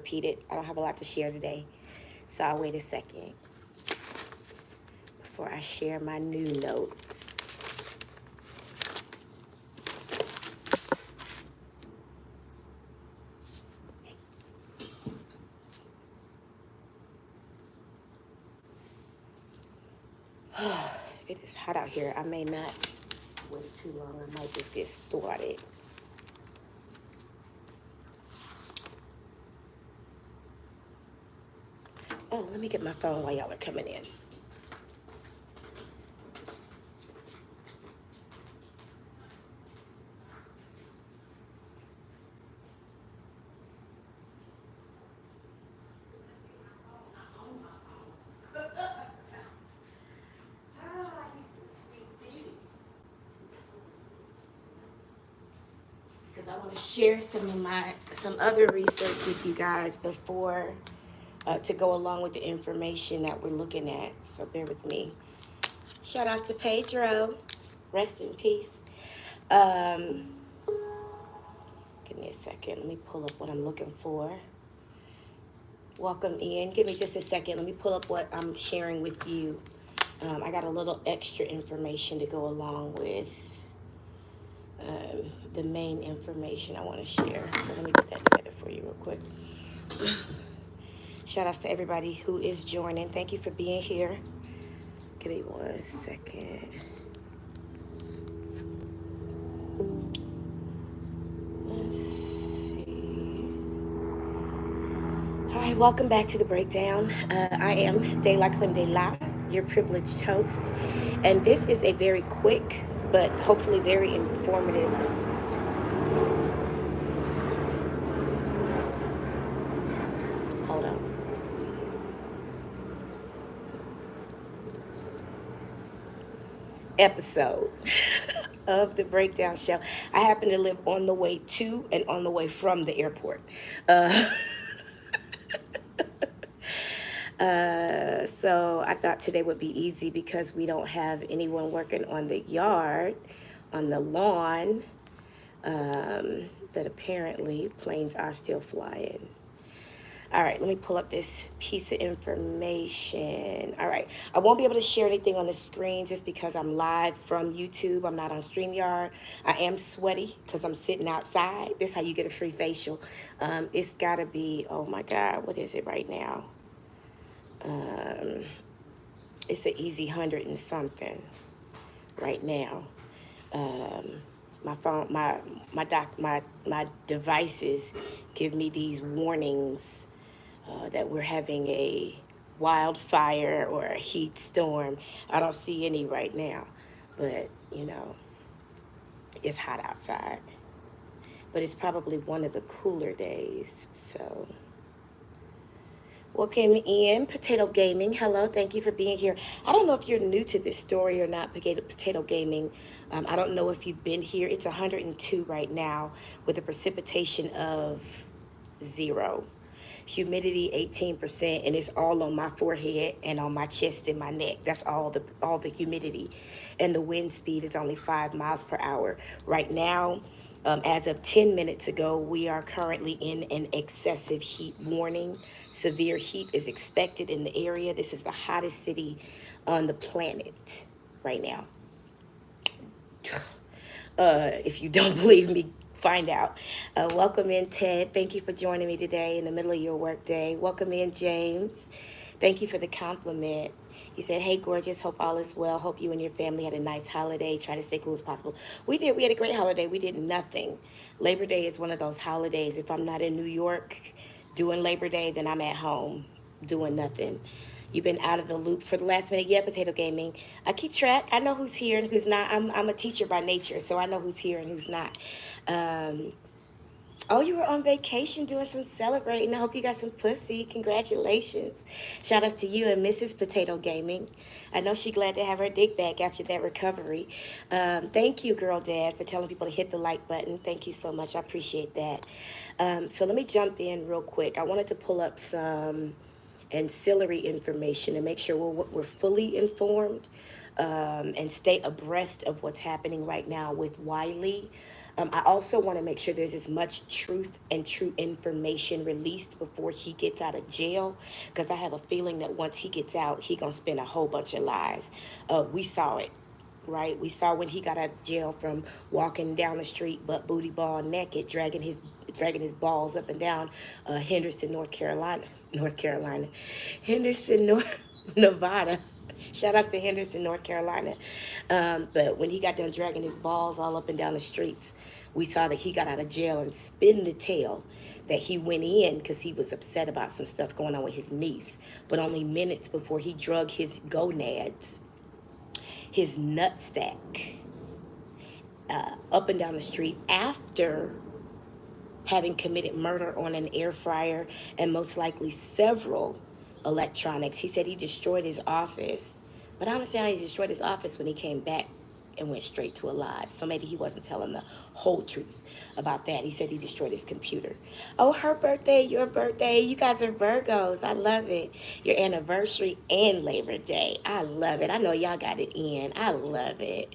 repeat it. I don't have a lot to share today. So I'll wait a second before I share my new notes. It is hot out here. I may not wait too long. I might just get started. Oh, let me get my phone while y'all are coming in. Because I want to share some other research with you guys before to go along with the information that we're looking at. So bear with me. Shout outs to Pedro. Rest in peace. Um, Give me a second. Let me pull up what I'm looking for. Welcome in. Give me just a second. Let me pull up what I'm sharing with you. I got a little extra information to go along with the main information I want to share. So let me get that together for you real quick. Shout outs to everybody who is joining. Thank you for being here. Give me 1 second. Let's see. All right, welcome back to the breakdown. I am DELACREMEDELA, your privileged host. And this is a very quick, but hopefully very informative hold on. Episode of the breakdown show. I happen to live on the way to and on the way from the airport. So I thought today would be easy because we don't have anyone working on the yard, on the lawn. But apparently planes are still flying. All right, let me pull up this piece of information. All right, I won't be able to share anything on the screen just because I'm live from YouTube. I'm not on StreamYard. I am sweaty because I'm sitting outside. This is how you get a free facial. It's gotta be, oh my God, what is it right now? It's an easy 100 and something right now. My phone, my devices give me these warnings that we're having a wildfire or a heat storm. I don't see any right now, but you know, it's hot outside. But it's probably one of the cooler days, so. Welcome in, Potato Gaming. Hello, thank you for being here. I don't know if you're new to this story or not, Potato Gaming. I don't know if you've been here. It's 102 right now with a precipitation of 0. Humidity 18%, and it's all on my forehead and on my chest and my neck. That's all the humidity. And the wind speed is only 5 miles per hour. Right now, as of 10 minutes ago, we are currently in an excessive heat warning. Severe heat is expected in the area. This is the hottest city on the planet right now. If you don't believe me, find out. Welcome in, Ted. Thank you for joining me today in the middle of your work day. Welcome in, James. Thank you for the compliment. He said, hey, gorgeous, hope all is well. Hope you and your family had a nice holiday. Try to stay cool as possible. We did. We had a great holiday. We did nothing. Labor Day is one of those holidays. If I'm not in New York doing Labor Day, then I'm at home doing nothing. You've been out of the loop for the last minute. Yeah, Potato Gaming. I keep track. I know who's here and who's not. I'm a teacher by nature, so I know who's here and who's not. Oh, you were on vacation doing some celebrating. I hope you got some pussy. Congratulations. Shout outs to you and Mrs. Potato Gaming. I know she's glad to have her dick back after that recovery. Thank you, Girl Dad, for telling people to hit the like button. Thank you so much. I appreciate that. So let me jump in real quick. I wanted to pull up some ancillary information and make sure we're fully informed and stay abreast of what's happening right now with Wiley. I also want to make sure there's as much truth and true information released before he gets out of jail, because I have a feeling that once he gets out, he gonna spin a whole bunch of lies. We saw it, right? We saw when he got out of jail from walking down the street butt booty ball naked, dragging his balls up and down Henderson, North Carolina, Henderson, Nevada. Shout outs to Henderson, North Carolina. But when he got done dragging his balls all up and down the streets, we saw that he got out of jail and spin the tale that he went in because he was upset about some stuff going on with his niece. But only minutes before he drug his gonads, his nutsack, up and down the street after having committed murder on an air fryer and most likely several electronics. He said he destroyed his office, but I understand how he destroyed his office when he came back and went straight to a live. So maybe he wasn't telling the whole truth about that. He said he destroyed his computer. Oh, her birthday, your birthday. You guys are Virgos. I love it. Your anniversary and Labor Day. I love it. I know y'all got it in. I love it.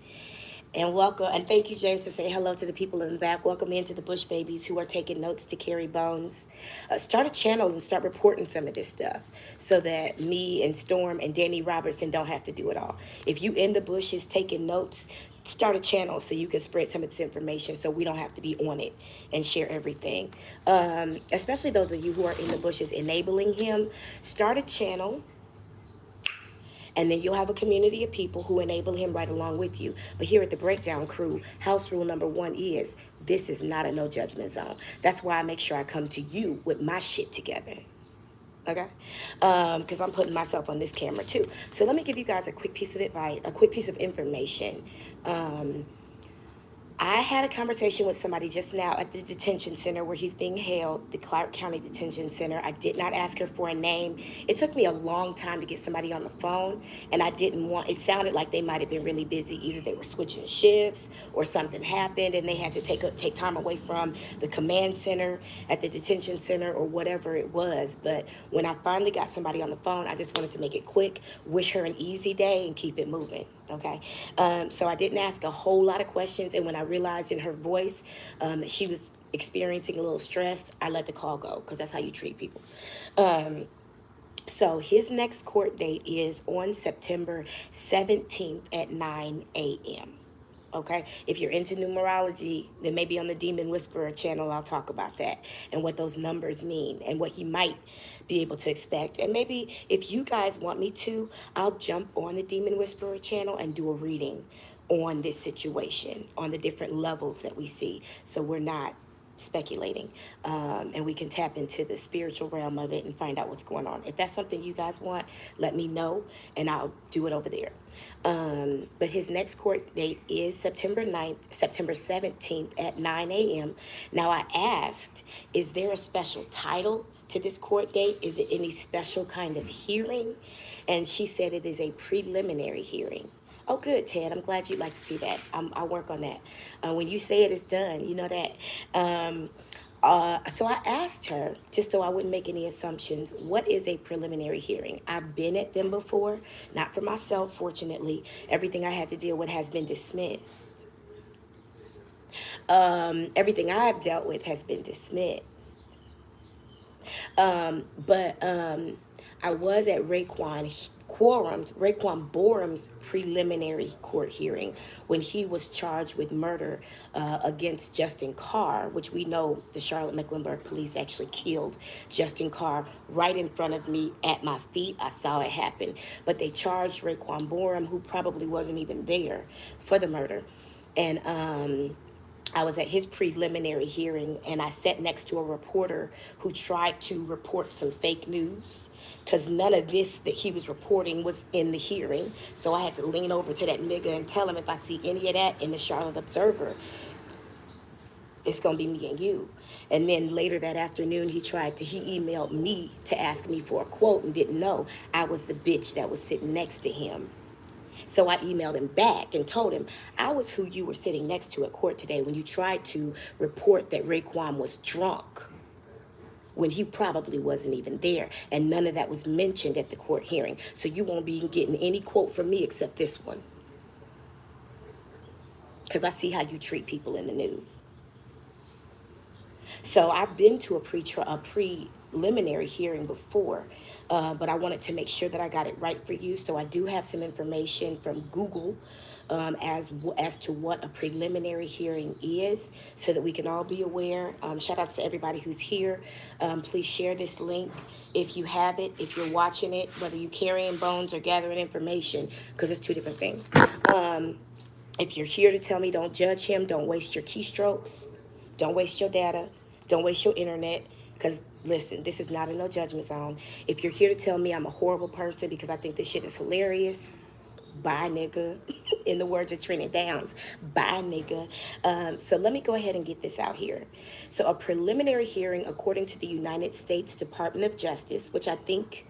And welcome, and thank you, James, to say hello to the people in the back. Welcome into the Bush Babies who are taking notes to carry bones. Start a channel and start reporting some of this stuff so that me and Storm and Danny Robertson don't have to do it all. If you in the bushes taking notes, start a channel so you can spread some of this information so we don't have to be on it and share everything. Especially those of you who are in the bushes enabling him, start a channel. And then you'll have a community of people who enable him right along with you. But here at the Breakdown Crew, house rule number 1 is, this is not a no judgment zone. That's why I make sure I come to you with my shit together. Okay? Because I'm putting myself on this camera too. So let me give you guys a quick piece of advice, a quick piece of information. I had a conversation with somebody just now at the detention center where he's being held, the Clark County Detention Center. I did not ask her for a name. It took me a long time to get somebody on the phone, and I didn't want, it sounded like they might have been really busy. Either they were switching shifts or something happened and they had to take time away from the command center at the detention center or whatever it was. But when I finally got somebody on the phone, I just wanted to make it quick, wish her an easy day, and keep it moving, okay? So I didn't ask a whole lot of questions, and when I realized in her voice that she was experiencing a little stress, I let the call go, because that's how you treat people. So his next court date is on September 17th at 9 a.m. Okay, if you're into numerology, then maybe on the Demon Whisperer channel, I'll talk about that and what those numbers mean and what he might be able to expect. And maybe if you guys want me to, I'll jump on the Demon Whisperer channel and do a reading on this situation, on the different levels that we see. So we're not speculating, and we can tap into the spiritual realm of it and find out what's going on. If that's something you guys want, let me know and I'll do it over there. But his next court date is September 17th at 9 a.m. Now I asked, is there a special title to this court date? Is it any special kind of hearing? And she said it is a preliminary hearing. Oh, good, Ted. I'm glad you'd like to see that. I'll work on that. When you say it is done, you know that. So I asked her, just so I wouldn't make any assumptions, what is a preliminary hearing? I've been at them before, not for myself, fortunately. Everything I had to deal with has been dismissed. Everything I've dealt with has been dismissed. But I was at Raekwon Borum's preliminary court hearing when he was charged with murder against Justin Carr, which we know the Charlotte Mecklenburg police actually killed Justin Carr right in front of me at my feet. I saw it happen. But they charged Raekwon Borum, who probably wasn't even there, for the murder. And I was at his preliminary hearing, and I sat next to a reporter who tried to report some fake news, because none of this that he was reporting was in the hearing. So I had to lean over to that nigga and tell him, if I see any of that in the Charlotte Observer, it's going to be me and you. And then later that afternoon, he emailed me to ask me for a quote and didn't know I was the bitch that was sitting next to him. So I emailed him back and told him, I was who you were sitting next to at court today when you tried to report that Raekwon was drunk, when he probably wasn't even there. And none of that was mentioned at the court hearing. So you won't be getting any quote from me except this one, because I see how you treat people in the news. So I've been to a preliminary hearing before, but I wanted to make sure that I got it right for you. So I do have some information from Google as to what a preliminary hearing is, so that we can all be aware. Shout outs to everybody who's here. Please share this link if you have it, if you're watching it, whether you're carrying bones or gathering information, because it's two different things. If you're here to tell me don't judge him, don't waste your keystrokes, don't waste your data, don't waste your internet, because listen, this is not a no judgment zone. If you're here to tell me I'm a horrible person because I think this shit is hilarious, bye nigga. In the words of Trina Downs, bye nigga. So let me go ahead and get this out here. So a preliminary hearing, according to the United States Department of Justice, which I think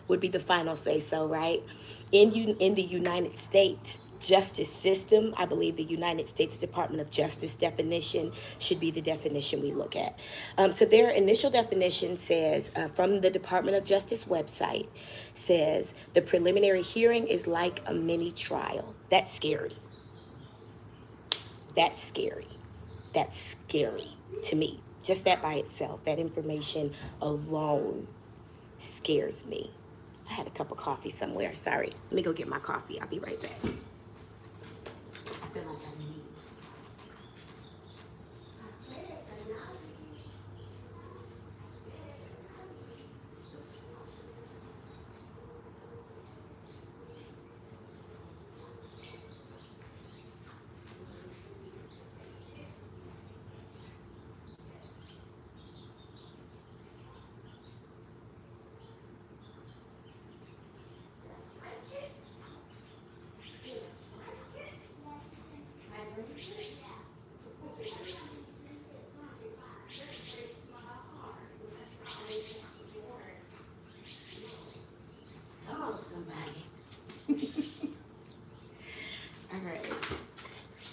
would be the final say so, right? In the United States justice system, I believe the United States Department of Justice definition should be the definition we look at. So their initial definition says, from the Department of Justice website, says the preliminary hearing is like a mini trial. That's scary. That's scary. That's scary to me. Just that by itself, that information alone scares me. I had a cup of coffee somewhere. Sorry. Let me go get my coffee. I'll be right back. I feel like I need. Come on, somebody. All right.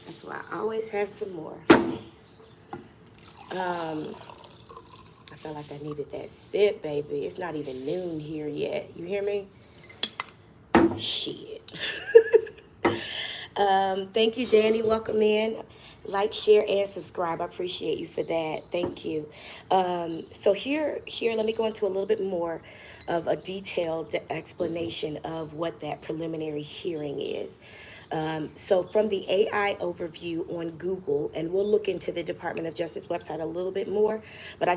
That's why I always have some more. I felt like I needed that sip, baby. It's not even noon here yet. You hear me? Shit. Thank you, Danny. Welcome in. Like, share, and subscribe. I appreciate you for that. Thank you. So here, let me go into a little bit more of a detailed explanation of what that preliminary hearing is. So from the AI overview on Google, and we'll look into the Department of Justice website a little bit more, but I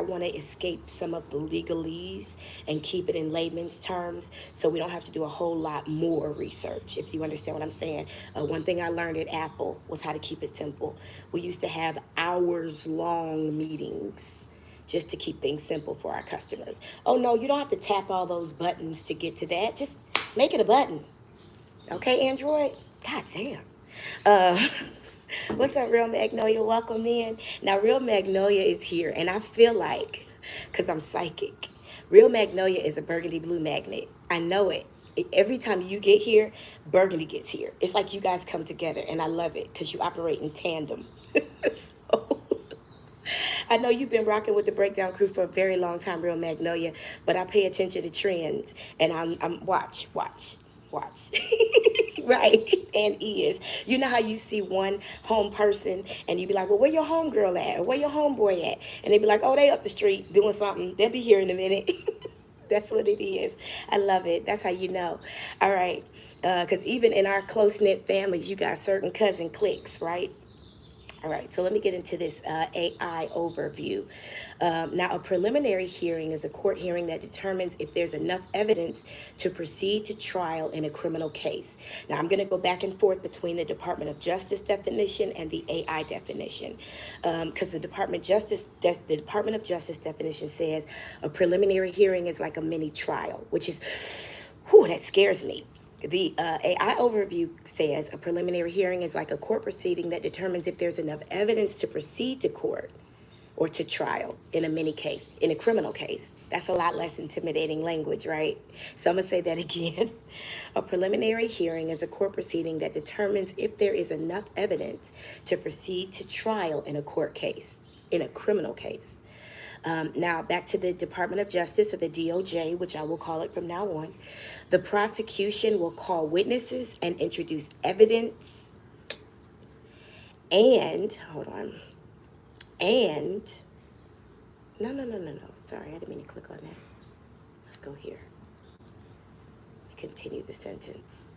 want to escape some of the legalese and keep it in layman's terms, so we don't have to do a whole lot more research, if you understand what I'm saying. One thing I learned at Apple was how to keep it simple. We used to have hours-long meetings just to keep things simple for our customers. Oh no, you don't have to tap all those buttons to get to that. Just make it a button. Okay, Android? God damn. Uh, what's up, Real Magnolia? Welcome in. Now, Real Magnolia is here, and I feel like, because I'm psychic, Real Magnolia is a burgundy blue magnet. I know it. Every time you get here, Burgundy gets here. It's like you guys come together, and I love it because you operate in tandem. So, I know you've been rocking with the Breakdown Crew for a very long time, Real Magnolia, but I pay attention to trends, and I'm watch. Right, and is. You know how you see one home person and you be like, well, where your home girl at? Or where your homeboy at? And they be like, oh, they up the street doing something. They'll be here in a minute. That's what it is. I love it. That's how you know. All right. Because even in our close-knit families, you got certain cousin cliques, right? All right, so let me get into this AI overview. Now, a preliminary hearing is a court hearing that determines if there's enough evidence to proceed to trial in a criminal case. Now, I'm going to go back and forth between the Department of Justice definition and the AI definition, because the Department of Justice definition says a preliminary hearing is like a mini trial, which is, whew, that scares me. The AI overview says a preliminary hearing is like a court proceeding that determines if there's enough evidence to proceed to court or to trial in a criminal case. That's a lot less intimidating language, right? So I'm going to say that again. A preliminary hearing is a court proceeding that determines if there is enough evidence to proceed to trial in a criminal case. Now, back to the Department of Justice, or the DOJ, which I will call it from now on. The prosecution will call witnesses and introduce evidence and, hold on, And, no. Sorry, I didn't mean to click on that. Let's go here. Continue the sentence.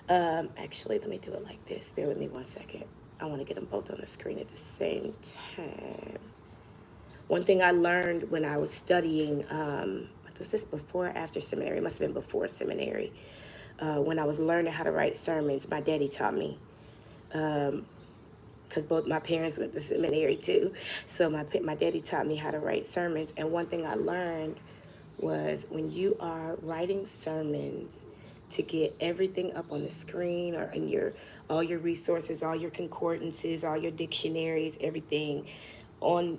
Actually, let me do it like this. Bear with me 1 second. I want to get them both on the screen at the same time. One thing I learned when I was studying, was this before or after seminary? It must have been before seminary. When I was learning how to write sermons, my daddy taught me. Because both my parents went to seminary too. So my daddy taught me how to write sermons. And one thing I learned was when you are writing sermons, to get everything up on the screen or in all your resources, all your concordances, all your dictionaries, everything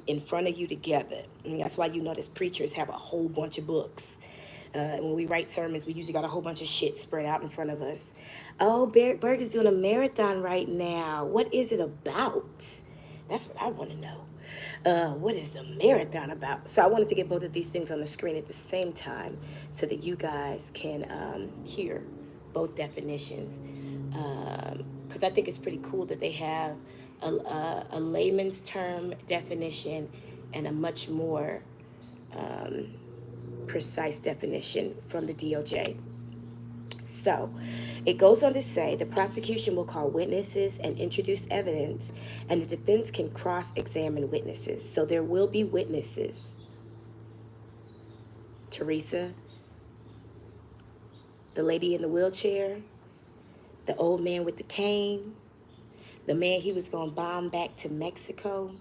in front of you together. And that's why you notice preachers have a whole bunch of books. When we write sermons, we usually got a whole bunch of shit spread out in front of us. Oh, Barrett Berg is doing a marathon right now. What is it about? That's what I want to know. What is the marathon about? So I wanted to get both of these things on the screen at the same time so that you guys can hear both definitions. Because I think it's pretty cool that they have a layman's term definition and a much more precise definition from the DOJ. So it goes on to say the prosecution will call witnesses and introduce evidence, and the defense can cross-examine witnesses. So there will be witnesses. Teresa, the lady in the wheelchair, the old man with the cane, the man he was going to bomb back to Mexico,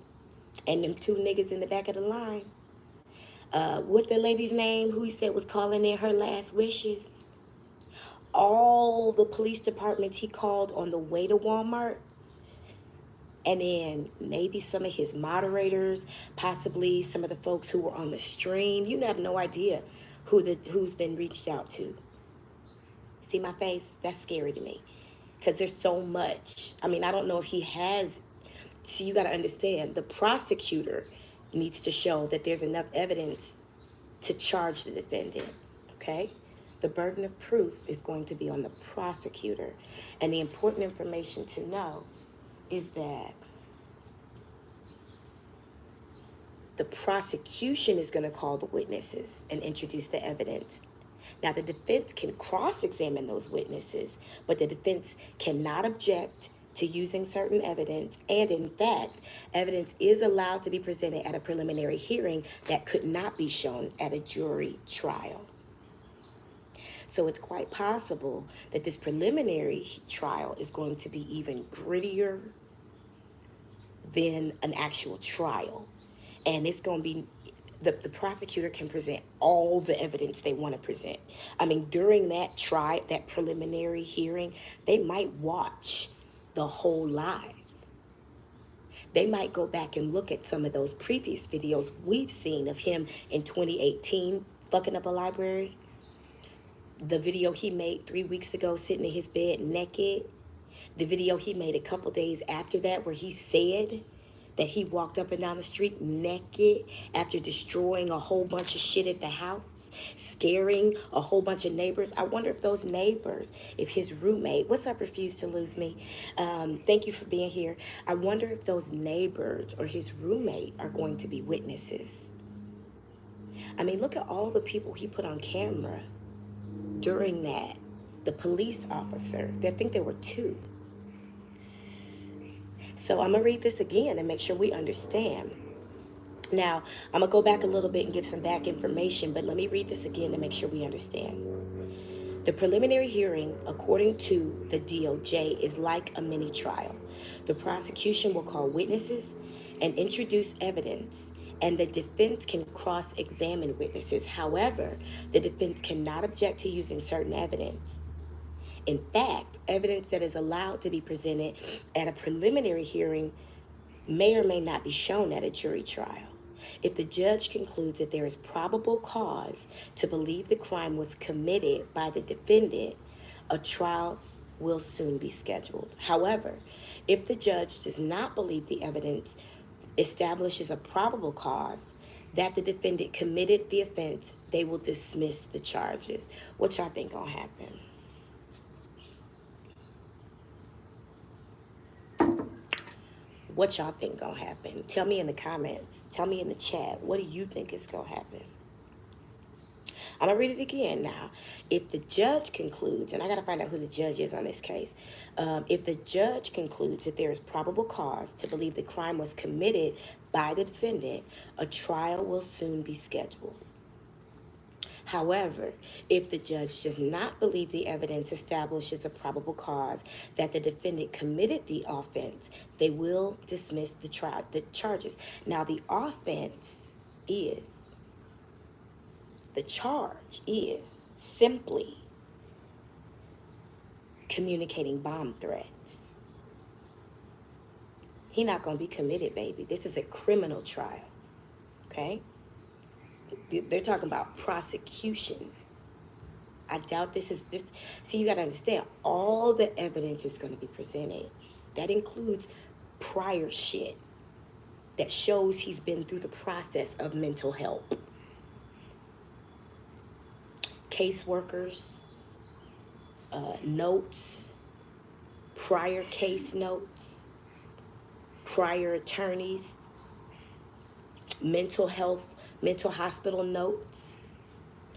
and them two niggas in the back of the line. What the lady's name, who he said was calling in her last wishes. All the police departments he called on the way to Walmart, and then maybe some of his moderators, possibly some of the folks who were on the stream. You have no idea who's been reached out to. See my face? That's scary to me because there's so much. I mean, I don't know if he has. See, you got to understand, the prosecutor needs to show that there's enough evidence to charge the defendant, okay? The burden of proof is going to be on the prosecutor. And the important information to know is that the prosecution is going to call the witnesses and introduce the evidence. Now, the defense can cross-examine those witnesses, but the defense cannot object to using certain evidence. And in fact, evidence is allowed to be presented at a preliminary hearing that could not be shown at a jury trial. So it's quite possible that this preliminary trial is going to be even grittier than an actual trial. And it's going to be, the prosecutor can present all the evidence they want to present. I mean, during that preliminary hearing, they might watch the whole live. They might go back and look at some of those previous videos we've seen of him in 2018 fucking up a library. The video he made 3 weeks ago sitting in his bed naked. The video he made a couple days after that where he said that he walked up and down the street naked after destroying a whole bunch of shit at the house, scaring a whole bunch of neighbors. I wonder if those neighbors, if his roommate, what's up, Refuse to Lose Me? Thank you for being here. I wonder if those neighbors or his roommate are going to be witnesses. I mean, look at all the people he put on camera during that. The police officer, I think there were 2. So I'm going to read this again and make sure we understand. Now, I'm going to go back a little bit and give some back information, but let me read this again to make sure we understand. The preliminary hearing, according to the DOJ, is like a mini trial. The prosecution will call witnesses and introduce evidence, and the defense can cross-examine witnesses. However, the defense cannot object to using certain evidence. In fact, evidence that is allowed to be presented at a preliminary hearing may or may not be shown at a jury trial. If the judge concludes that there is probable cause to believe the crime was committed by the defendant, a trial will soon be scheduled. However, if the judge does not believe the evidence establishes a probable cause that the defendant committed the offense, they will dismiss the charges. What y'all think gonna happen? What y'all think gonna happen? Tell me in the comments. Tell me in the chat. What do you think is gonna happen? I'm gonna read it again now. If the judge concludes, and I gotta find out who the judge is on this case. If the judge concludes that there is probable cause to believe the crime was committed by the defendant, a trial will soon be scheduled. However, if the judge does not believe the evidence establishes a probable cause that the defendant committed the offense, they will dismiss the charges. Now, the charge is simply communicating bomb threats. He's not going to be committed, baby. This is a criminal trial, okay? They're talking about prosecution. I doubt this. See, you got to understand, all the evidence is going to be presented. That includes prior shit that shows he's been through the process of mental health. Caseworkers, notes, prior case notes, prior attorneys, mental hospital notes.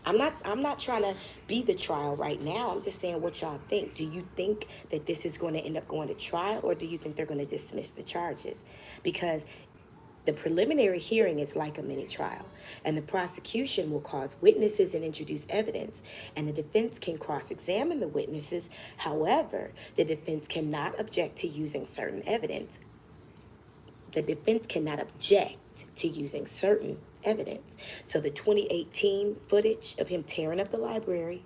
I'm not trying to be the trial right now. I'm just saying what y'all think. Do you think that this is going to end up going to trial, or do you think they're going to dismiss the charges? Because the preliminary hearing is like a mini trial, and the prosecution will cause witnesses and introduce evidence, and the defense can cross-examine the witnesses. However, the defense cannot object to using certain evidence. The defense cannot object to using certain evidence. So the 2018 footage of him tearing up the library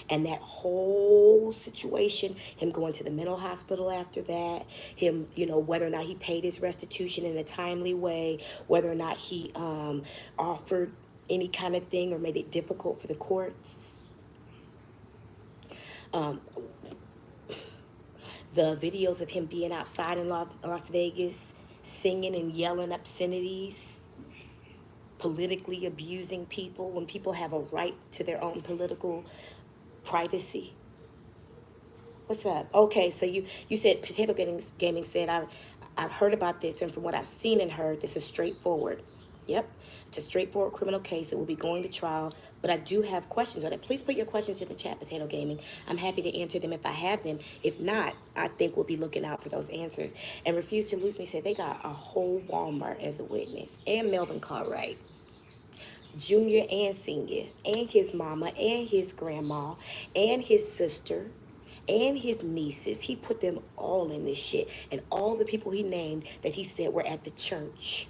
and that whole situation, him going to the mental hospital after that, him, whether or not he paid his restitution in a timely way, whether or not he offered any kind of thing or made it difficult for the courts. The videos of him being outside in Las Vegas, singing and yelling obscenities, politically abusing people when people have a right to their own political privacy. What's up? Okay, so you said Potato Gaming said I've heard about this, and from what I've seen and heard, this is straightforward. Yep, it's a straightforward criminal case. It will be going to trial, but I do have questions on it. Please put your questions in the chat, Potato Gaming. I'm happy to answer them if I have them. If not, I think we'll be looking out for those answers. And Refuse to Lose Me said they got a whole Walmart as a witness, and Melvin Cartwright, Junior and Senior, and his mama, and his grandma, and his sister, and his nieces. He put them all in this shit. And all the people he named that he said were at the church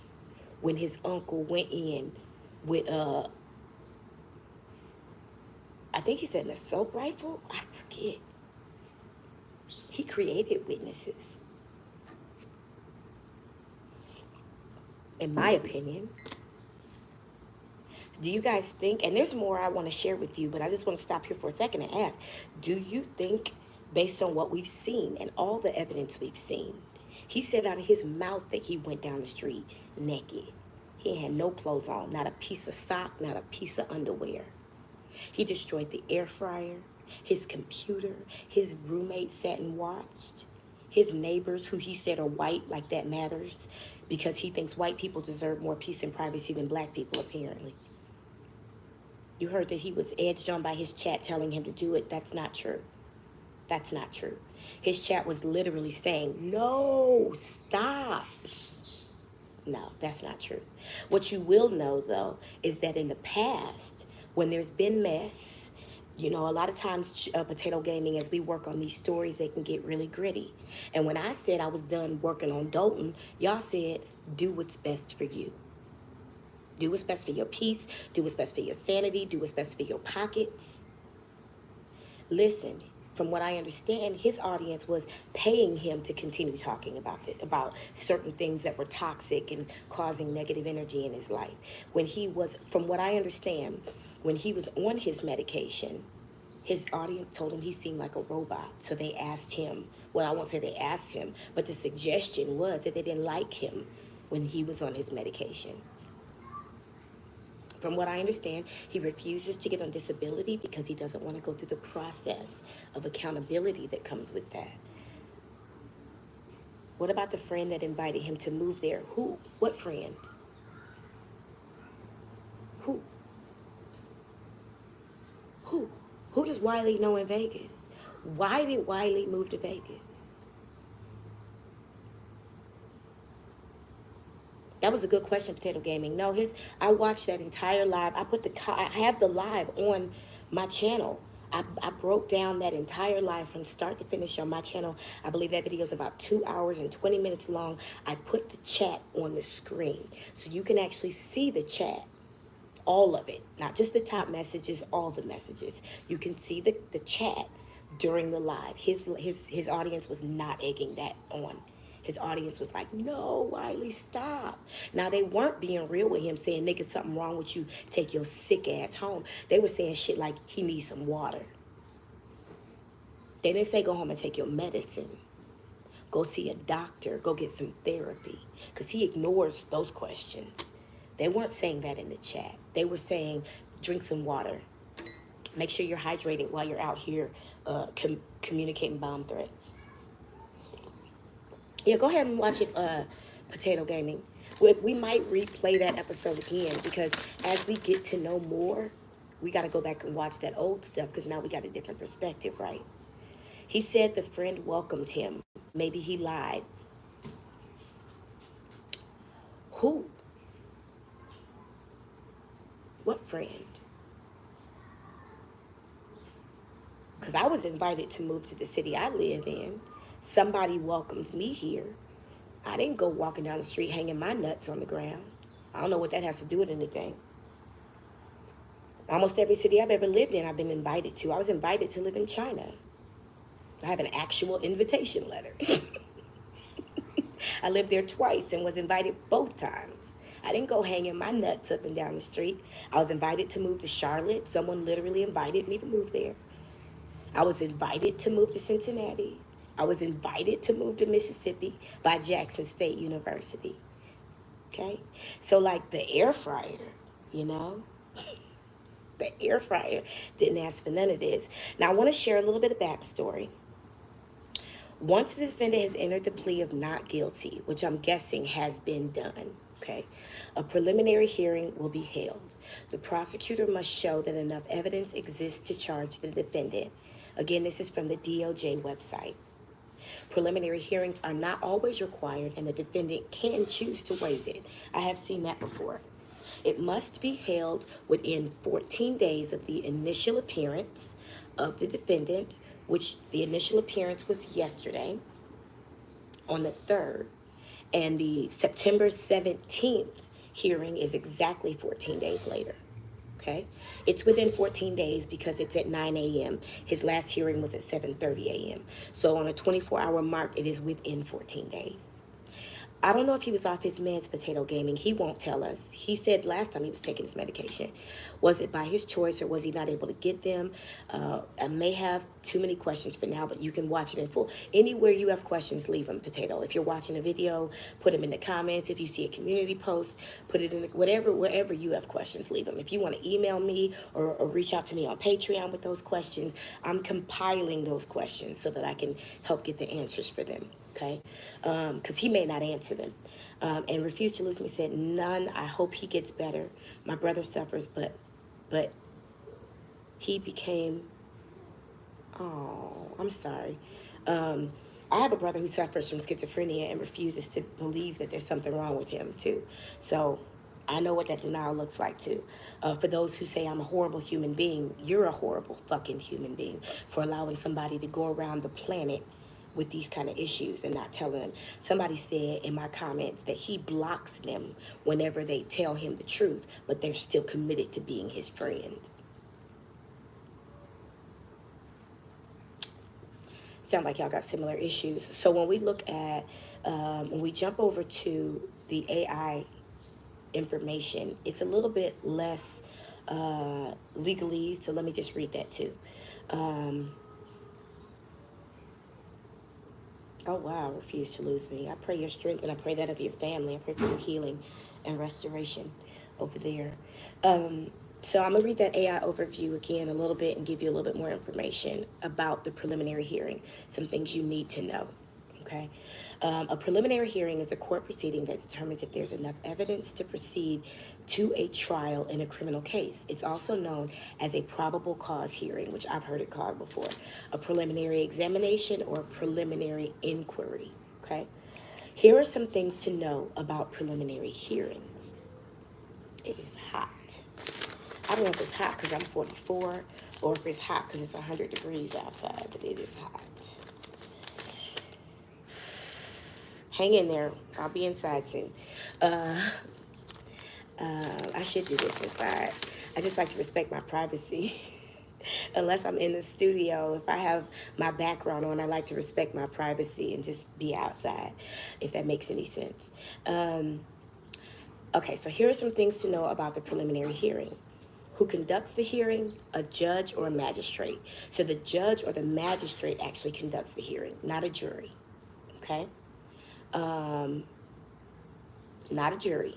when his uncle went in with, I think he said an assault rifle? I forget. He created witnesses. In my opinion. Do you guys think, and there's more I want to share with you, but I just want to stop here for a second and ask, do you think, based on what we've seen and all the evidence we've seen, he said out of his mouth that he went down the street naked. He had no clothes on, not a piece of sock, not a piece of underwear. He destroyed the air fryer, his computer, his roommate sat and watched, his neighbors who he said are white, like that matters, because he thinks white people deserve more peace and privacy than black people, apparently. You heard that he was edged on by his chat telling him to do it. That's not true. That's not true. His chat was literally saying, no, stop. No, that's not true. What you will know, though, is that in the past, when there's been mess, a lot of times, Potato Gaming, as we work on these stories, they can get really gritty. And when I said I was done working on Dalton, y'all said, do what's best for you. Do what's best for your peace. Do what's best for your sanity. Do what's best for your pockets. Listen, from what I understand, his audience was paying him to continue talking about certain things that were toxic and causing negative energy in his life. When he was, from what I understand, when he was on his medication, his audience told him he seemed like a robot. So they asked him, well, I won't say they asked him, but the suggestion was that they didn't like him when he was on his medication. From what I understand, he refuses to get on disability because he doesn't want to go through the process of accountability that comes with that. What about the friend that invited him to move there? Who? What friend? Who? Who? Who does Wiley know in Vegas? Why did Wiley move to Vegas? That was a good question, Potato Gaming. No, I watched that entire live. I have the live on my channel. I broke down that entire live from start to finish on my channel. I believe that video is about 2 hours and 20 minutes long. I put the chat on the screen so you can actually see the chat. All of it, not just the top messages, all the messages. You can see the chat during the live. His audience was not egging that on. His audience was like, no, Wiley, stop. Now, they weren't being real with him, saying, nigga, something wrong with you, take your sick ass home. They were saying shit like, he needs some water. They didn't say, go home and take your medicine. Go see a doctor. Go get some therapy. Because he ignores those questions. They weren't saying that in the chat. They were saying, drink some water. Make sure you're hydrated while you're out here communicating bomb threats. Yeah, go ahead and watch it, Potato Gaming. We might replay that episode again because as we get to know more, we got to go back and watch that old stuff because now we got a different perspective, right? He said the friend welcomed him. Maybe he lied. Who? What friend? Because I was invited to move to the city I live in. Somebody welcomed me here. I didn't go walking down the street hanging my nuts on the ground. I don't know what that has to do with anything. Almost every city I've ever lived in, I've been invited to. I was invited to live in China. I have an actual invitation letter. I lived there twice and was invited both times. I didn't go hanging my nuts up and down the street. I was invited to move to Charlotte. Someone literally invited me to move there. I was invited to move to Cincinnati. I was invited to move to Mississippi by Jackson State University. Okay? So like the air fryer, you know? The air fryer didn't ask for none of this. Now I want to share a little bit of backstory. Once the defendant has entered the plea of not guilty, which I'm guessing has been done, okay, a preliminary hearing will be held. The prosecutor must show that enough evidence exists to charge the defendant. Again, this is from the DOJ website. Preliminary hearings are not always required, and the defendant can choose to waive it. I have seen that before. It must be held within 14 days of the initial appearance of the defendant, which the initial appearance was yesterday on the 3rd, and the September 17th hearing is exactly 14 days later. Okay, it's within 14 days because it's at 9 a.m. His last hearing was at 7:30 a.m. So on a 24-hour mark, it is within 14 days. I don't know if he was off his meds, Potato Gaming. He won't tell us. He said last time he was taking his medication. Was it by his choice or was he not able to get them? I may have too many questions for now, but you can watch it in full. Anywhere you have questions, leave them, Potato. If you're watching a video, put them in the comments. If you see a community post, put it in wherever you have questions, leave them. If you want to email me or reach out to me on Patreon with those questions, I'm compiling those questions so that I can help get the answers for them. Okay, because he may not answer them. And Refuse to Lose Me said, none. I hope he gets better. My brother suffers, but he became, oh, I'm sorry. I have a brother who suffers from schizophrenia and refuses to believe that there's something wrong with him too. So I know what that denial looks like too. For those who say I'm a horrible human being, you're a horrible fucking human being for allowing somebody to go around the planet with these kind of issues and not telling them. Somebody said in my comments that he blocks them whenever they tell him the truth, but they're still committed to being his friend. Sound like y'all got similar issues. So when we look at, when we jump over to the AI information, it's a little bit less legalese, so let me just read that too. Oh, wow, Refuse to Lose Me. I pray your strength and I pray that of your family. I pray for your healing and restoration over there. So I'm going to read that AI overview again a little bit and give you a little bit more information about the preliminary hearing, some things you need to know. Okay. A preliminary hearing is a court proceeding that determines if there's enough evidence to proceed to a trial in a criminal case. It's also known as a probable cause hearing, which I've heard it called before, a preliminary examination or a preliminary inquiry. Okay. Here are some things to know about preliminary hearings. It is hot. I don't know if it's hot because I'm 44 or if it's hot because it's 100 degrees outside, but it is hot. Hang in there. I'll be inside soon. I should do this inside. I just like to respect my privacy. Unless I'm in the studio, if I have my background on, I like to respect my privacy and just be outside, if that makes any sense. Okay, so here are some things to know about the preliminary hearing. Who conducts the hearing? A judge or a magistrate. So the judge or the magistrate actually conducts the hearing, not a jury. Okay? Not a jury.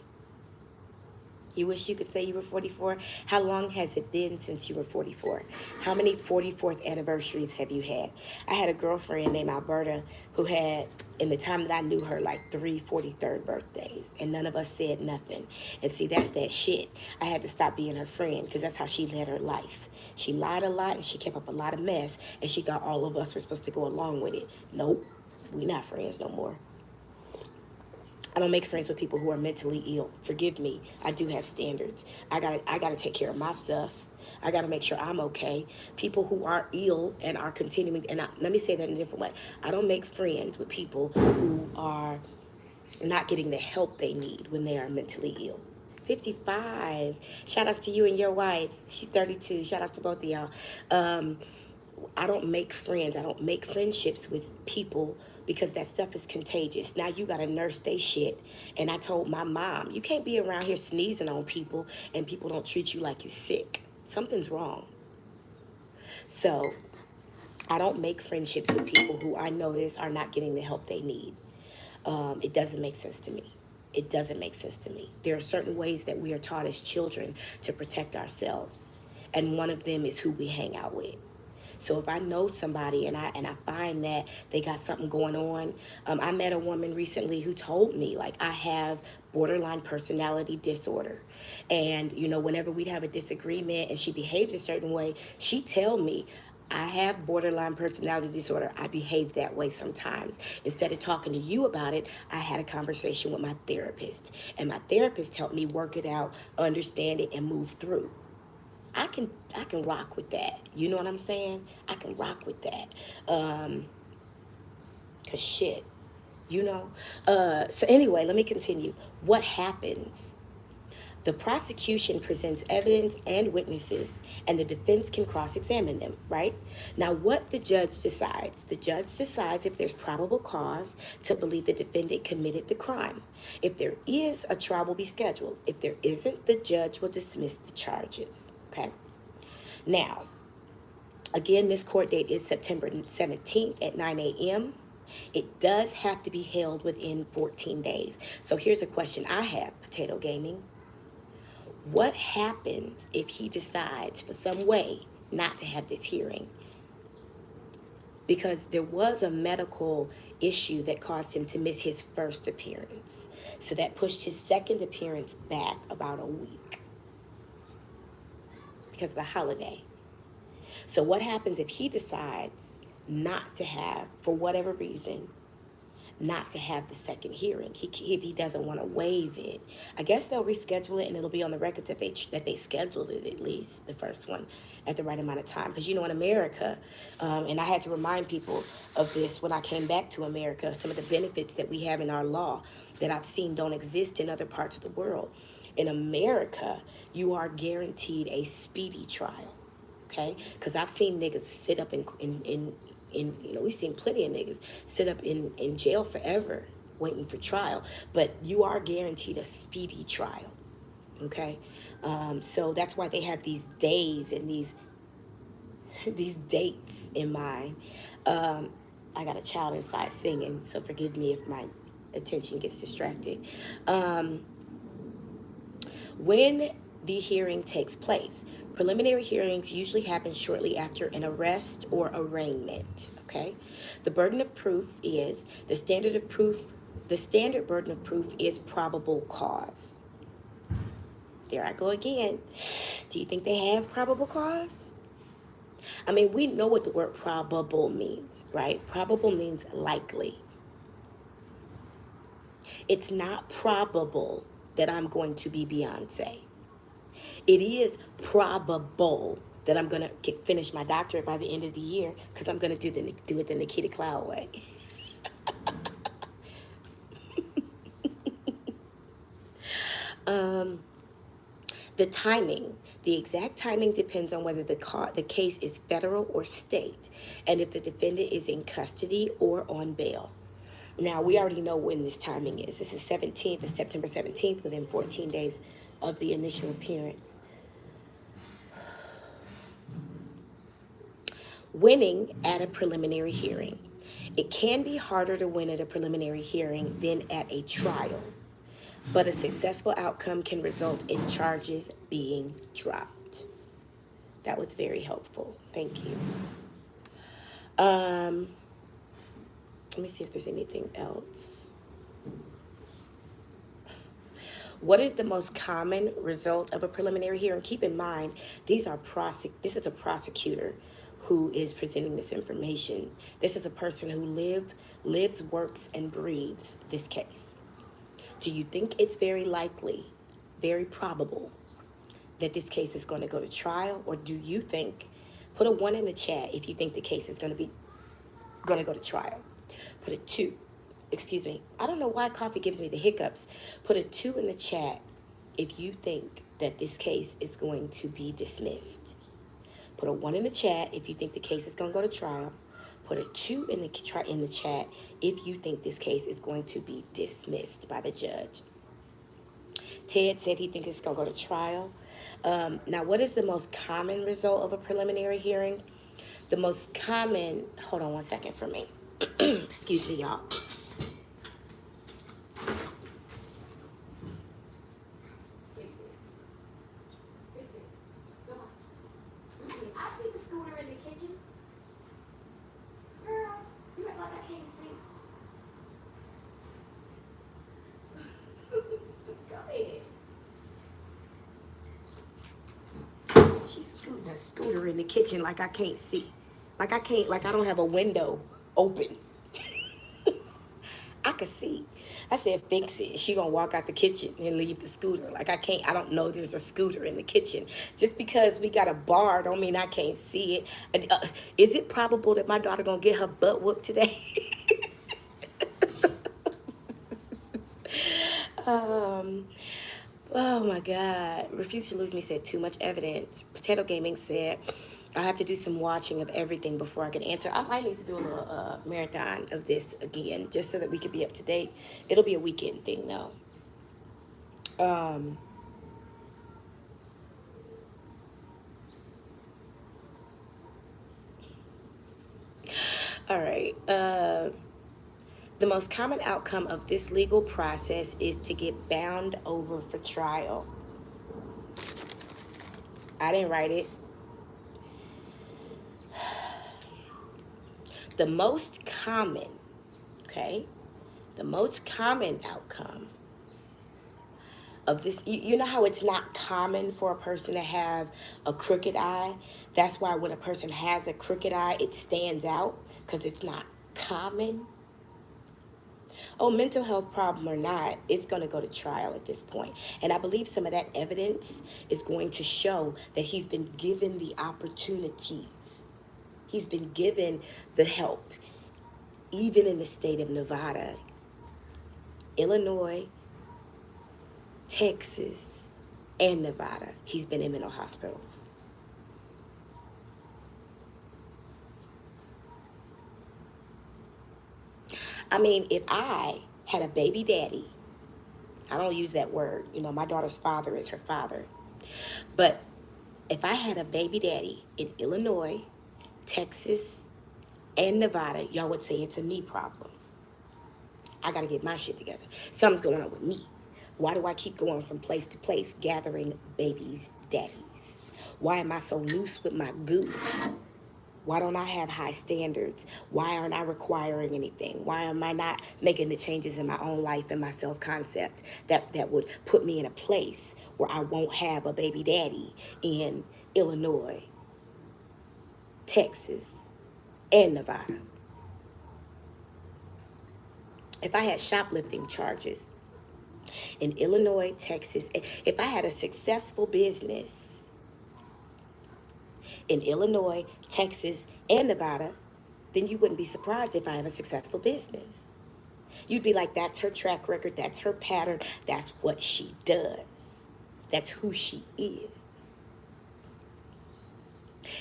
You wish you could say you were 44? How long has it been since you were 44? How many 44th anniversaries have you had? I had a girlfriend named Alberta who had, in the time that I knew her, like 3 43rd birthdays, and none of us said nothing. And see, that's that shit. I had to stop being her friend because that's how she led her life. She lied a lot and she kept up a lot of mess, and she thought all of us were supposed to go along with it. Nope, we not friends no more. I don't make friends with people who are mentally ill. Forgive me. I do have standards. I gotta take care of my stuff. I gotta make sure I'm okay. People who are ill and are continuing, and let me say that in a different way. I don't make friends with people who are not getting the help they need when they are mentally ill. 55. Shout outs to you and your wife. She's 32. Shout outs to both of y'all. I don't make friends. I don't make friendships with people because that stuff is contagious. Now you got to nurse they shit. And I told my mom, you can't be around here sneezing on people and people don't treat you like you're sick. Something's wrong. So I don't make friendships with people who I notice are not getting the help they need. It doesn't make sense to me. It doesn't make sense to me. There are certain ways that we are taught as children to protect ourselves. And one of them is who we hang out with. So if I know somebody and I find that they got something going on, I met a woman recently who told me, like, I have borderline personality disorder. And, you know, whenever we'd have a disagreement and she behaved a certain way, she'd tell me, I have borderline personality disorder. I behave that way sometimes. Instead of talking to you about it, I had a conversation with my therapist. And my therapist helped me work it out, understand it, and move through. I can rock with that. You know what I'm saying? I can rock with that. Cause shit, you know. So anyway, let me continue. What happens? The prosecution presents evidence and witnesses, and the defense can cross-examine them, right? Now, what the judge decides if there's probable cause to believe the defendant committed the crime. If there is, a trial will be scheduled. If there isn't, the judge will dismiss the charges, okay? Now, again, this court date is September 17th at 9 a.m. It does have to be held within 14 days. So here's a question I have, Potato Gaming. What happens if he decides for some way not to have this hearing? Because there was a medical issue that caused him to miss his first appearance. So that pushed his second appearance back about a week because of the holiday. So what happens if he decides not to have, for whatever reason, not to have the second hearing? If he doesn't want to waive it, I guess they'll reschedule it, and it'll be on the record that they scheduled it, at least the first one, at the right amount of time. Because, you know, in America, and I had to remind people of this when I came back to America, some of the benefits that we have in our law that I've seen don't exist in other parts of the world. In America, you are guaranteed a speedy trial. Okay, because I've seen niggas sit up in you know, we've seen plenty of niggas sit up in jail forever waiting for trial, but you are guaranteed a speedy trial. Okay, so that's why they have these days and these dates in mind. I got a child inside singing, so forgive me if my attention gets distracted. When the hearing takes place, preliminary hearings usually happen shortly after an arrest or arraignment. Okay? The burden of proof is the standard burden of proof is probable cause. There I go again. Do you think they have probable cause? I mean, we know what the word probable means, right? Probable means likely. It's not probable that I'm going to be Beyonce. It is probable that I'm going to finish my doctorate by the end of the year because I'm going to do it the Nikita Cloud way. The timing, the exact timing depends on whether the case is federal or state, and if the defendant is in custody or on bail. Now, we already know when this timing is. This is September 17th, within 14 days of the initial appearance. Winning at a preliminary hearing. It can be harder to win at a preliminary hearing than at a trial, but a successful outcome can result in charges being dropped. That was very helpful. Thank you. Let me see if there's anything else. What is the most common result of a preliminary hearing? Keep in mind, this is a prosecutor who is presenting this information. This is a person who lives, works, and breathes this case. Do you think it's very likely, very probable, that this case is going to go to trial? Or do you think, put a 1 in the chat if you think the case is going to go to trial. Put a 2. Excuse me. I don't know why coffee gives me the hiccups. Put a 2 in the chat if you think that this case is going to be dismissed. Put a 1 in the chat if you think the case is going to go to trial. Put a 2 in the chat if you think this case is going to be dismissed by the judge. Ted said he thinks it's going to go to trial. Now, what is the most common result of a preliminary hearing? The most common, hold on one second for me. Excuse me, y'all. I see the scooter in the kitchen. Girl, you act like I can't see. Go ahead. She's scooting a scooter in the kitchen like I can't see. Like I don't have a window open. I could see. I said, fix it. She gonna walk out the kitchen and leave the scooter. Like I don't know there's a scooter in the kitchen. Just because we got a bar don't mean I can't see it. Is it probable that my daughter gonna get her butt whooped today? Oh my God. Refuse to Lose Me said too much evidence. Potato Gaming said, I have to do some watching of everything before I can answer. I might need to do a little marathon of this again, just so that we can be up to date. It'll be a weekend thing though. All right. The most common outcome of this legal process is to get bound over for trial. I didn't write it. The most common, the most common outcome of this, you know how it's not common for a person to have a crooked eye? That's why when a person has a crooked eye, it stands out because it's not common. Oh, mental health problem or not, it's going to go to trial at this point. And I believe some of that evidence is going to show that he's been given the opportunities. He's been given the help, even in the state of Nevada, Illinois, Texas, and Nevada. He's been in mental hospitals. I mean, if I had a baby daddy, I don't use that word. You know, my daughter's father is her father. But if I had a baby daddy in Illinois, Texas, and Nevada, y'all would say it's a me problem. I got to get my shit together. Something's going on with me. Why do I keep going from place to place gathering babies' daddies? Why am I so loose with my goose? Why don't I have high standards? Why aren't I requiring anything? Why am I not making the changes in my own life and my self-concept that would put me in a place where I won't have a baby daddy in Illinois, Texas, and Nevada? If I had shoplifting charges in Illinois, Texas, if I had a successful business in Illinois, Texas, and Nevada, then you wouldn't be surprised if I have a successful business. You'd be like, that's her track record, that's her pattern, that's what she does, that's who she is.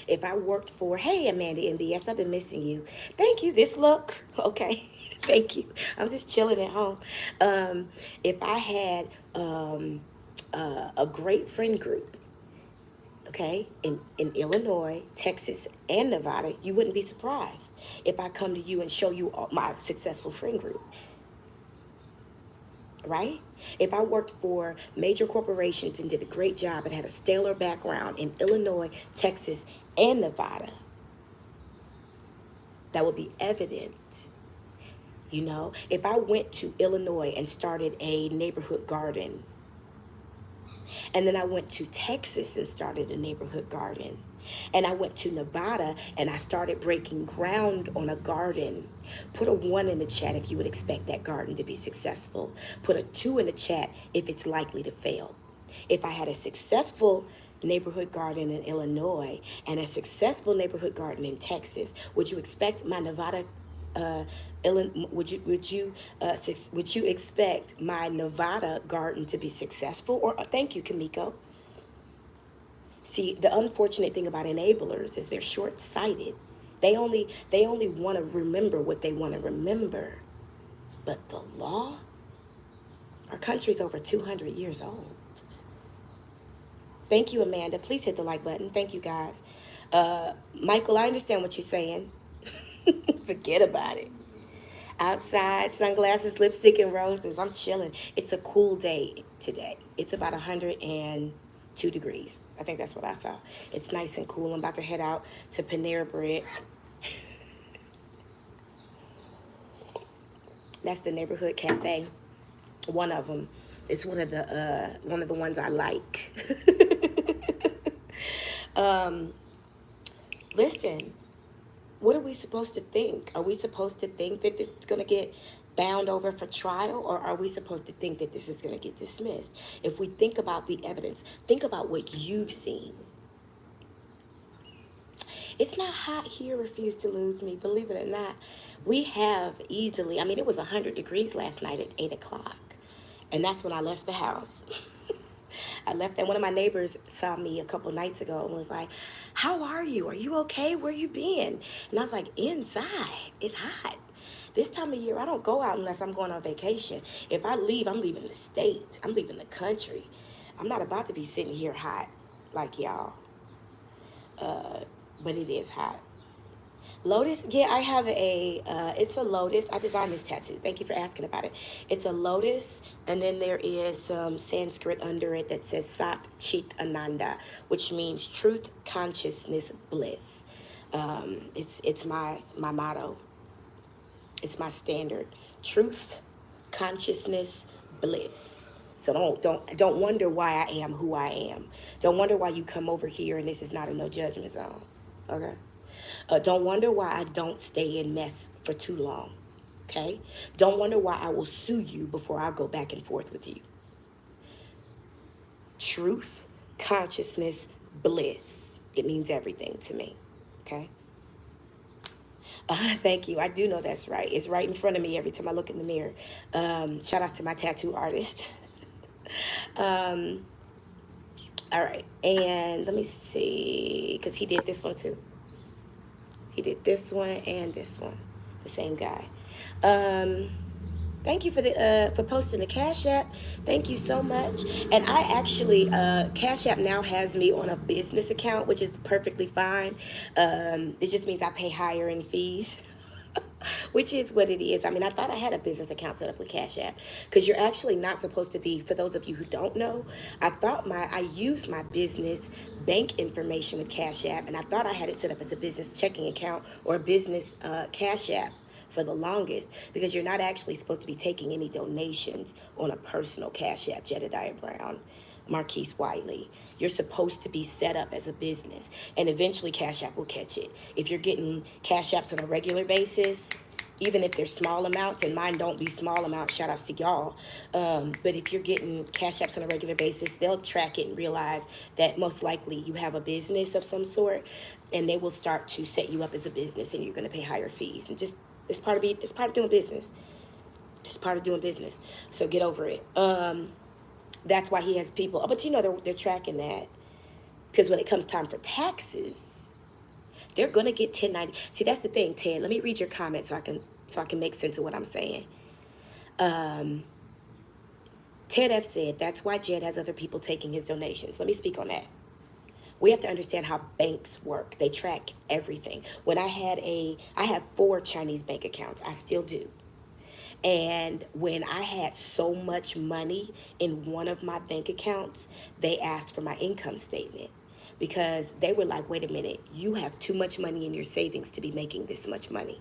If I worked for, hey, Amanda MBS, I've been missing you. Thank you. This look, okay. Thank you. I'm just chilling at home. If I had a great friend group, okay, in Illinois, Texas, and Nevada, you wouldn't be surprised if I come to you and show you all my successful friend group. Right? If I worked for major corporations and did a great job and had a stellar background in Illinois, Texas, and Nevada, that would be evident. You know, if I went to Illinois and started a neighborhood garden, and then I went to Texas and started a neighborhood garden, and I went to Nevada and I started breaking ground on a garden. Put a 1 in the chat if you would expect that garden to be successful. Put a 2 in the chat if it's likely to fail. If I had a successful neighborhood garden in Illinois and a successful neighborhood garden in Texas, would you expect my Nevada would you expect my Nevada garden to be successful? Or thank you, Kamiko. See, the unfortunate thing about enablers is they're short-sighted. They only want to remember what they want to remember. But the law, our country's over 200 years old. Thank you, Amanda. Please hit the like button. Thank you, guys. Michael, I understand what you're saying. Forget about it. Outside, sunglasses, lipstick, and roses. I'm chilling. It's a cool day today. It's about 102 degrees. I think that's what I saw. It's nice and cool. I'm about to head out to Panera Bread. That's the neighborhood cafe. One of them. It's one of the ones I like. Listen, what are we supposed to think? Are we supposed to think that it's going to get bound over for trial, or are we supposed to think that this is going to get dismissed? If we think about the evidence, think about what you've seen. It's not hot here, Refuse to Lose Me, believe it or not. We have easily, I mean, it was 100 degrees last night at 8 o'clock. And that's when I left the house. I left, and one of my neighbors saw me a couple nights ago and was like, how are you? Are you okay? Where you been? And I was like, inside. It's hot. This time of year, I don't go out unless I'm going on vacation. If I leave, I'm leaving the state. I'm leaving the country. I'm not about to be sitting here hot like y'all. But it is hot. Lotus, yeah, I have it's a lotus. I designed this tattoo. Thank you for asking about it. It's a lotus, and then there is some Sanskrit under it that says Sat Chit Ananda, which means truth, consciousness, bliss. It's my motto. It's my standard. Truth, consciousness, bliss. So don't wonder why I am who I am. Don't wonder why you come over here and this is not a no judgment zone. Okay? Don't wonder why I don't stay in mess for too long, okay? Don't wonder why I will sue you before I go back and forth with you. Truth, consciousness, bliss. It means everything to me, okay? Thank you. I do know that's right. It's right in front of me every time I look in the mirror. Shout out to my tattoo artist. All right, and let me see, because he did this one too. He did this one and this one, the same guy. Thank you for posting the Cash App. Thank you so much. And I actually, Cash App now has me on a business account, which is perfectly fine. It just means I pay higher in fees. Which is what it is. I mean, I thought I had a business account set up with Cash App because you're actually not supposed to be, for those of you who don't know, I used my business bank information with Cash App, and I thought I had it set up as a business checking account or a business Cash App for the longest, because you're not actually supposed to be taking any donations on a personal Cash App, Jedediah Brown, Marquise Wiley. You're supposed to be set up as a business, and eventually Cash App will catch it. If you're getting Cash Apps on a regular basis, even if they're small amounts, and mine don't be small amounts, shout outs to y'all. But if you're getting Cash Apps on a regular basis, they'll track it and realize that most likely you have a business of some sort, and they will start to set you up as a business, and you're going to pay higher fees. And just it's part of doing business. Just part of doing business. So get over it. That's why he has people. Oh, but you know they're tracking that, because when it comes time for taxes, they're gonna get 1090. See, that's the thing, Ted. Let me read your comments so I can make sense of what I'm saying. Ted F said that's why Jed has other people taking his donations. Let me speak on that. We have to understand how banks work. They track everything. When I have 4 Chinese bank accounts. I still do. And when I had so much money in one of my bank accounts, they asked for my income statement, because they were like, wait a minute, you have too much money in your savings to be making this much money.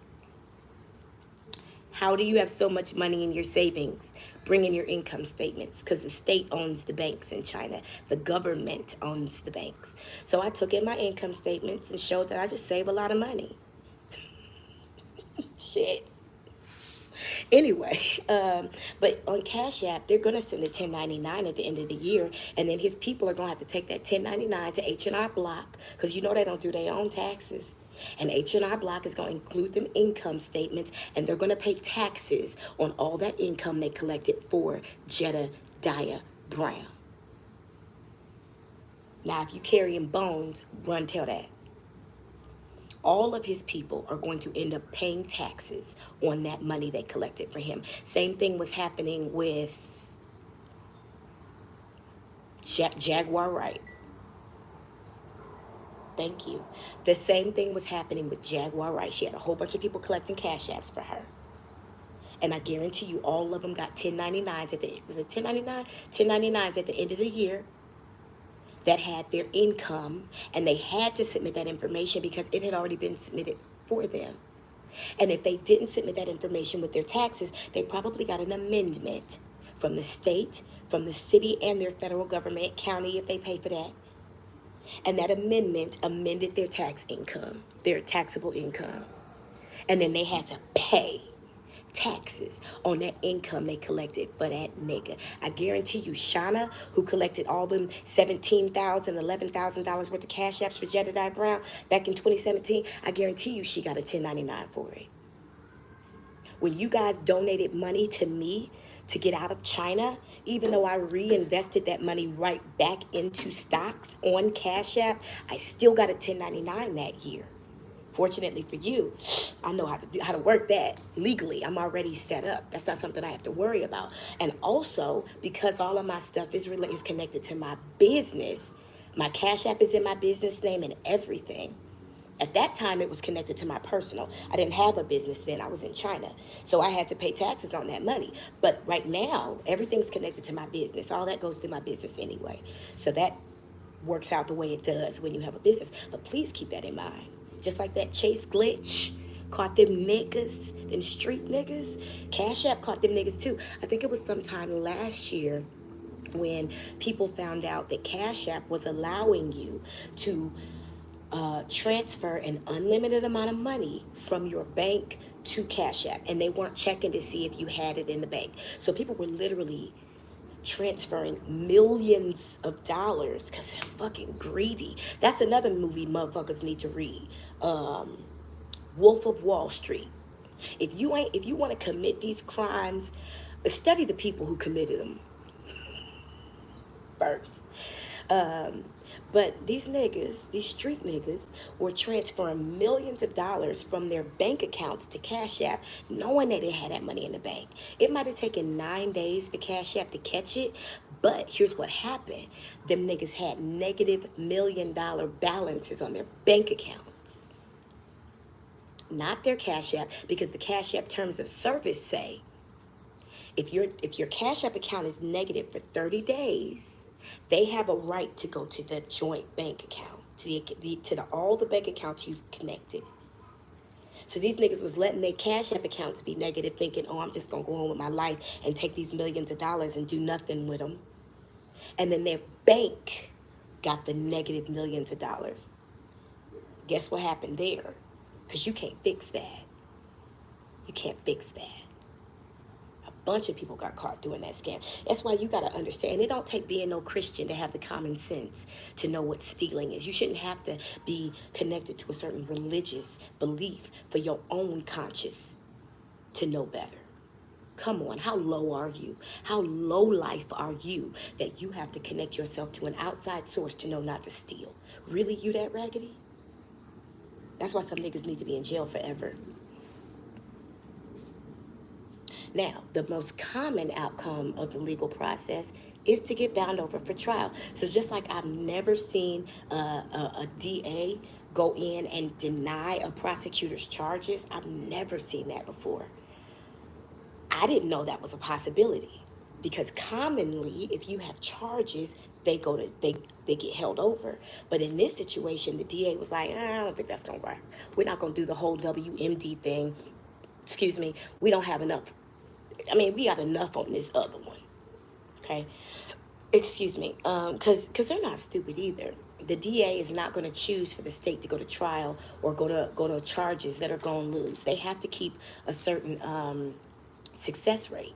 How do you have so much money in your savings? Bring in your income statements, because the state owns the banks in China. The government owns the banks. So I took in my income statements and showed that I just save a lot of money. Shit. Anyway, but on Cash App, they're going to send a 1099 at the end of the year, and then his people are going to have to take that 1099 to H&R Block, because you know they don't do their own taxes. And H&R Block is going to include them income statements, and they're going to pay taxes on all that income they collected for Jedediah Brown. Now, if you carrying bones, run tell that. All of his people are going to end up paying taxes on that money they collected for him. Same thing was happening with Jaguar Wright. Thank you. The same thing was happening with Jaguar Wright. She had a whole bunch of people collecting Cash Apps for her. And I guarantee you all of them got 1099s at the, was it 1099? 1099s at the end of the year that had their income, and they had to submit that information because it had already been submitted for them. And if they didn't submit that information with their taxes, they probably got an amendment from the state, from the city, and their federal government, county if they pay for that. And that amendment amended their tax income, their taxable income. And then they had to pay taxes on that income they collected for that nigga. I guarantee you, Shauna, who collected all them $17,000, $11,000 worth of Cash Apps for Jedediah Brown back in 2017, I guarantee you she got a 1099 for it. When you guys donated money to me to get out of China, even though I reinvested that money right back into stocks on Cash App, I still got a 1099 that year. Fortunately for you, I know how to work that legally. I'm already set up. That's not something I have to worry about. And also, because all of my stuff is connected to my business, my Cash App is in my business name and everything. At that time, it was connected to my personal. I didn't have a business then. I was in China. So I had to pay taxes on that money. But right now, everything's connected to my business. All that goes through my business anyway. So that works out the way it does when you have a business. But please keep that in mind. Just like that Chase glitch caught them niggas, them street niggas, Cash App caught them niggas too. I think it was sometime last year when people found out that Cash App was allowing you to transfer an unlimited amount of money from your bank to Cash App, and they weren't checking to see if you had it in the bank. So people were literally transferring millions of dollars because they're fucking greedy. That's another movie motherfuckers need to read. Wolf of Wall Street. If you want to commit these crimes, study the people who committed them first. But these niggas, these street niggas, were transferring millions of dollars from their bank accounts to Cash App, knowing that they had that money in the bank. It might have taken 9 days for Cash App to catch it, but here's what happened. Them niggas had negative $1 million balances on their bank accounts. not their Cash App, because the Cash App terms of service say if your Cash App account is negative for 30 days, they have a right to go to the joint bank account, to all the bank accounts you've connected. So these niggas was letting their Cash App accounts be negative, thinking, oh, I'm just going to go on with my life and take these millions of dollars and do nothing with them. And then their bank got the negative millions of dollars. Guess what happened there? Because you can't fix that. You can't fix that. A bunch of people got caught doing that scam. That's why you got to understand, it don't take being no Christian to have the common sense to know what stealing is. You shouldn't have to be connected to a certain religious belief for your own conscience to know better. Come on, how low are you? How low life are you that you have to connect yourself to an outside source to know not to steal? Really, you that raggedy? That's why some niggas need to be in jail forever. Now, the most common outcome of the legal process is to get bound over for trial. So just like I've never seen a DA go in and deny a prosecutor's charges, I've never seen that before. I didn't know that was a possibility, because commonly, if you have charges, they get held over. But in this situation, the DA was like, I don't think that's gonna work. We're not gonna do the whole WMD thing. Excuse me. We don't have enough. I mean, we got enough on this other one. Okay. Excuse me. Because they're not stupid either. The DA is not going to choose for the state to go to trial or go to charges that are going to lose. They have to keep a certain success rate.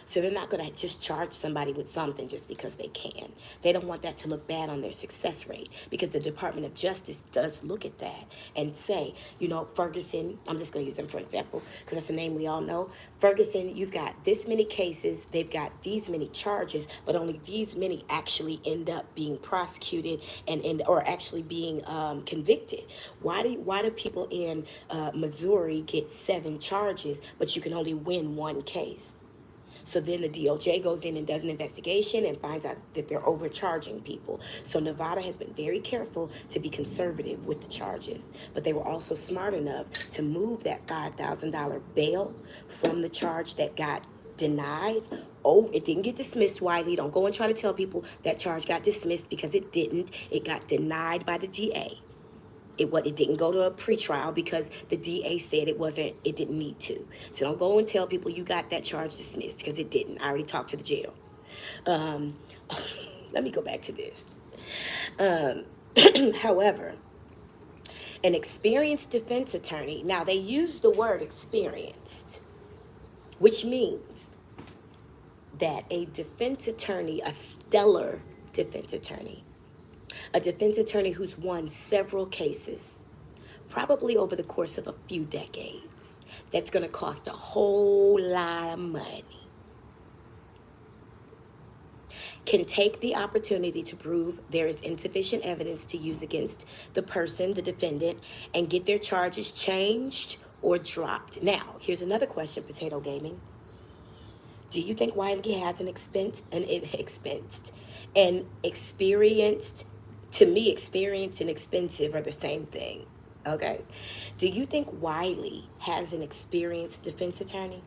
So they're not going to just charge somebody with something just because they can. They don't want that to look bad on their success rate, because the Department of Justice does look at that and say, Ferguson, I'm just going to use them for example, because that's a name we all know. Ferguson, you've got this many cases, they've got these many charges, but only these many actually end up being prosecuted or actually being convicted. Why do people in Missouri get 7 charges, but you can only win 1 case? So then the DOJ goes in and does an investigation and finds out that they're overcharging people. So Nevada has been very careful to be conservative with the charges. But they were also smart enough to move that $5,000 bail from the charge that got denied. Oh, it didn't get dismissed, Wiley. Don't go and try to tell people that charge got dismissed, because it didn't. It got denied by the DA. It didn't go to a pretrial because the DA said it didn't need to. So don't go and tell people you got that charge dismissed, because it didn't. I already talked to the jail. Let me go back to this. However, an experienced defense attorney, now they use the word experienced, which means that a defense attorney, a stellar defense attorney, a defense attorney who's won several cases, probably over the course of a few decades, that's going to cost a whole lot of money, can take the opportunity to prove there is insufficient evidence to use against the person, the defendant, and get their charges changed or dropped. Now, here's another question, Potato Gaming. Do you think Wiley has an experienced, to me, experienced and expensive are the same thing, okay? Do you think Wiley has an experienced defense attorney?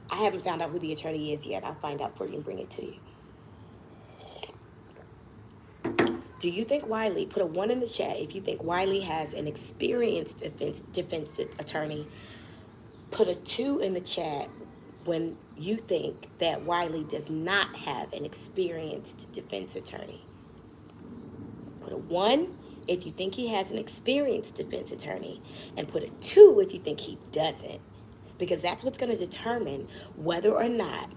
I haven't found out who the attorney is yet. I'll find out for you and bring it to you. Do you think Wiley, put a 1 in the chat if you think Wiley has an experienced defense attorney. Put a 2 in the chat when you think that Wiley does not have an experienced defense attorney. Put a 1 if you think he has an experienced defense attorney, and put a 2 if you think he doesn't, because that's what's going to determine whether or not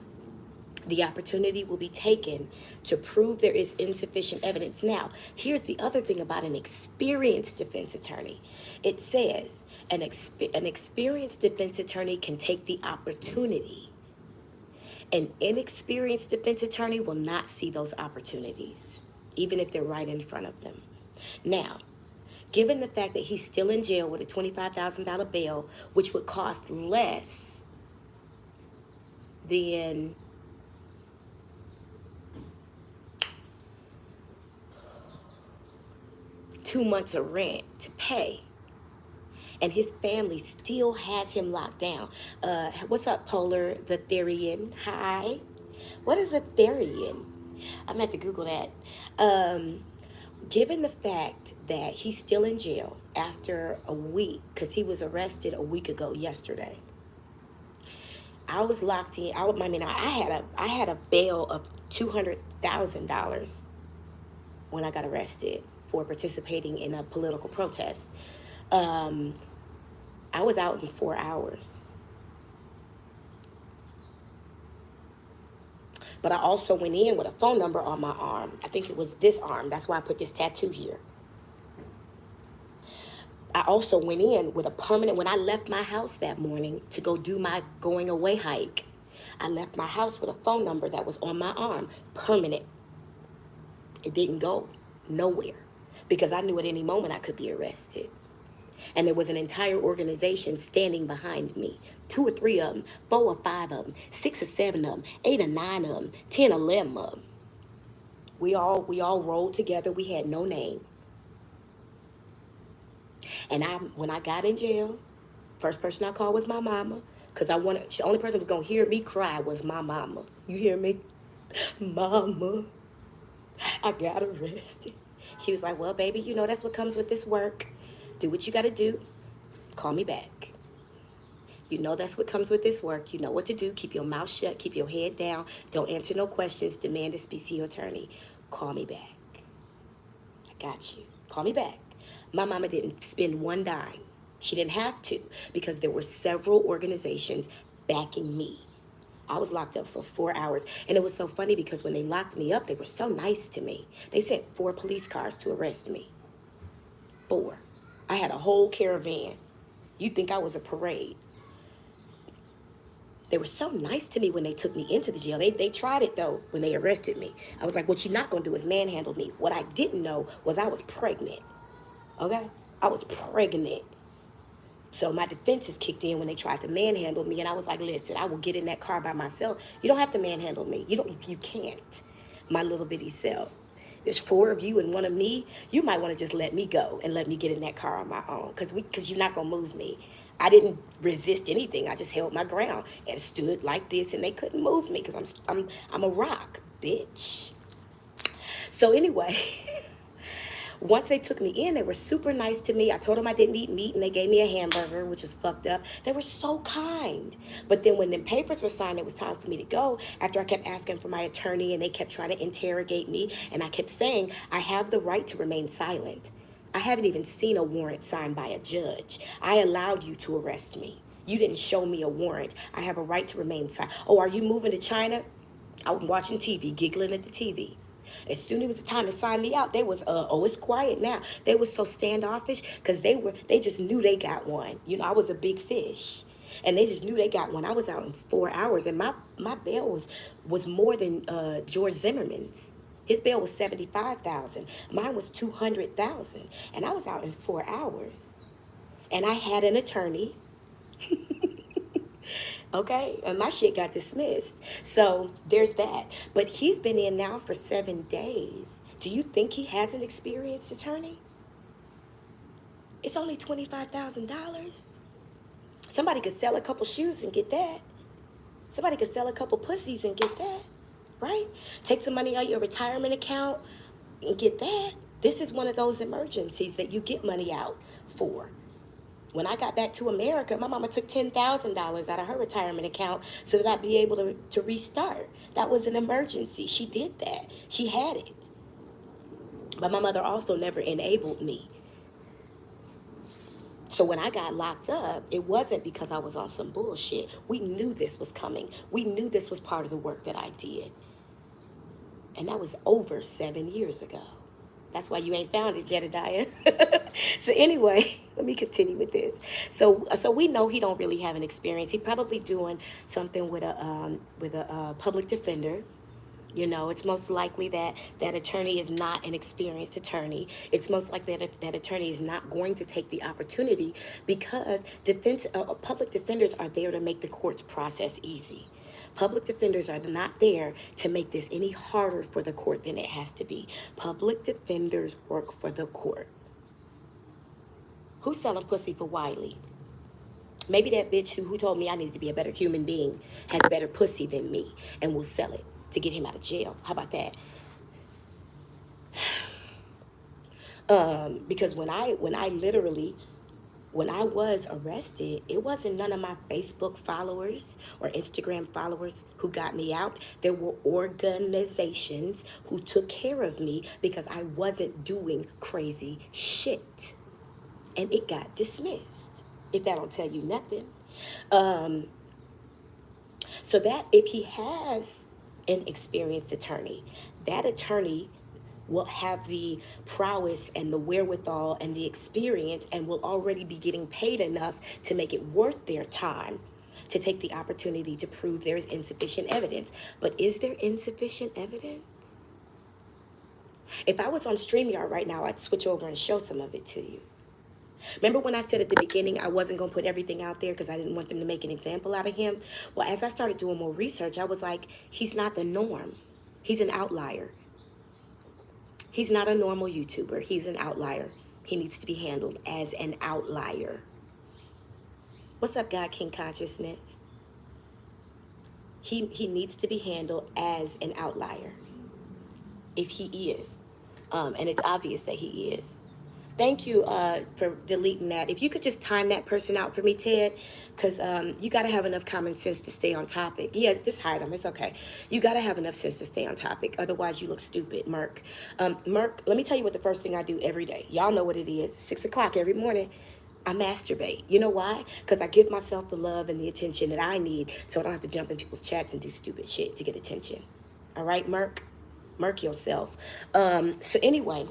the opportunity will be taken to prove there is insufficient evidence. Now, here's the other thing about an experienced defense attorney. It says an experienced defense attorney can take the opportunity. An inexperienced defense attorney will not see those opportunities, even if they're right in front of them. Now, given the fact that he's still in jail with a $25,000 bail, which would cost less than two months of rent to pay, And his family still has him locked down. What's up, Polar the Therian? Hi. What is a Therian? I'm going to have to Google that. Given the fact that he's still in jail after a week, because he was arrested a week ago yesterday, I was locked in. I had a bail of $200,000 when I got arrested for participating in a political protest. I was out in 4 hours. But I also went in with a phone number on my arm. I think it was this arm. That's why I put this tattoo here. I also went in with a permanent, when I left my house that morning to go do my going away hike, I left my house with a phone number that was on my arm, permanent. It didn't go nowhere because I knew at any moment I could be arrested. And there was an entire organization standing behind me. 2 or 3 of them, 4 or 5 of them, 6 or 7 of them, 8 or 9 of them, 10 or 11 of them. We all rolled together. We had no name. And when I got in jail, first person I called was my mama, because the only person who was going to hear me cry was my mama. You hear me? Mama, I got arrested. She was like, well, baby, you know that's what comes with this work. Do what you got to do. Call me back. You know that's what comes with this work. You know what to do. Keep your mouth shut. Keep your head down. Don't answer no questions. Demand to speak to your attorney. Call me back. I got you. Call me back. My mama didn't spend one dime. She didn't have to because there were several organizations backing me. I was locked up for 4 hours. And it was so funny because when they locked me up, they were so nice to me. They sent 4 police cars to arrest me. 4. I had a whole caravan. You'd think I was a parade. They were so nice to me when they took me into the jail. They tried it, though, when they arrested me. I was like, what you're not going to do is manhandle me. What I didn't know was I was pregnant. Okay? I was pregnant. So my defenses kicked in when they tried to manhandle me. And I was like, listen, I will get in that car by myself. You don't have to manhandle me. You can't. My little bitty self. There's 4 of you and 1 of me. You might want to just let me go and let me get in that car on my own. Because you're not going to move me. I didn't resist anything. I just held my ground and stood like this. And they couldn't move me because I'm a rock, bitch. So anyway... Once they took me in, they were super nice to me. I told them I didn't eat meat, and they gave me a hamburger, which was fucked up. They were so kind. But then when the papers were signed, it was time for me to go. After I kept asking for my attorney, and they kept trying to interrogate me, and I kept saying, I have the right to remain silent. I haven't even seen a warrant signed by a judge. I allowed you to arrest me. You didn't show me a warrant. I have a right to remain silent. Oh, are you moving to China? I was watching TV, giggling at the TV. As soon as it was time to sign me out, they was, it's quiet now. They was so standoffish because they just knew they got one. You know, I was a big fish. And they just knew they got one. I was out in 4 hours, and my bail was more than George Zimmerman's. His bail was $75,000. Mine was $200,000. And I was out in 4 hours. And I had an attorney. Okay, and my shit got dismissed. So there's that. But he's been in now for 7 days. Do you think he has an experienced attorney? It's only $25,000. Somebody could sell a couple shoes and get that. Somebody could sell a couple pussies and get that, right? Take some money out of your retirement account and get that. This is one of those emergencies that you get money out for. When I got back to America, my mama took $10,000 out of her retirement account so that I'd be able to restart. That was an emergency. She did that. She had it. But my mother also never enabled me. So when I got locked up, it wasn't because I was on some bullshit. We knew this was coming. We knew this was part of the work that I did. And that was over 7 years ago. That's why you ain't found it, Jedediah. So anyway, let me continue with this. So we know he don't really have an experience. He probably doing something with a public defender. You know, it's most likely that attorney is not an experienced attorney. It's most likely that attorney is not going to take the opportunity because public defenders are there to make the court's process easy. Public defenders are not there to make this any harder for the court than it has to be. Public defenders work for the court. Who's selling pussy for Wiley? Maybe that bitch who told me I needed to be a better human being has better pussy than me and will sell it to get him out of jail. How about that? Because when I was arrested, it wasn't none of my Facebook followers or Instagram followers who got me out. There were organizations who took care of me because I wasn't doing crazy shit. And it got dismissed, if that don't tell you nothing. Um, so that if he has an experienced attorney, that attorney will have the prowess and the wherewithal and the experience and will already be getting paid enough to make it worth their time to take the opportunity to prove there is insufficient evidence. But is there insufficient evidence? If I was on StreamYard right now, I'd switch over and show some of it to you. Remember when I said at the beginning I wasn't going to put everything out there because I didn't want them to make an example out of him? Well, as I started doing more research, I was like, he's not the norm. He's an outlier. He's not a normal YouTuber. He's an outlier. He needs to be handled as an outlier. What's up, God King Consciousness? He needs to be handled as an outlier. If he is. And it's obvious that he is. Thank you for deleting that. If you could just time that person out for me, Ted, because you got to have enough common sense to stay on topic. Yeah, just hide them. It's okay. You got to have enough sense to stay on topic. Otherwise, you look stupid, Merk. Merk, let me tell you what the first thing I do every day. Y'all know what it is. 6 o'clock every morning. I masturbate. You know why? Because I give myself the love and the attention that I need so I don't have to jump in people's chats and do stupid shit to get attention. All right, Merk? Merk yourself. So anyway...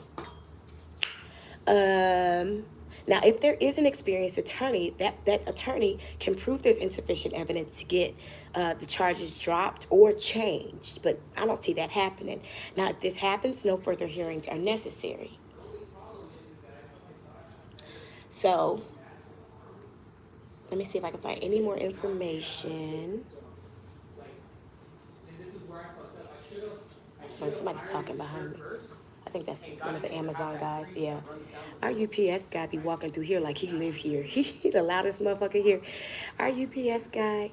now, if there is an experienced attorney, that attorney can prove there's insufficient evidence to get the charges dropped or changed. But I don't see that happening. Now, if this happens, no further hearings are necessary. So, let me see if I can find any more information. Oh, somebody's talking behind me. I think that's one of the Amazon guys. Yeah. Our UPS guy be walking through here like he live here. He the loudest motherfucker here. Our UPS guy,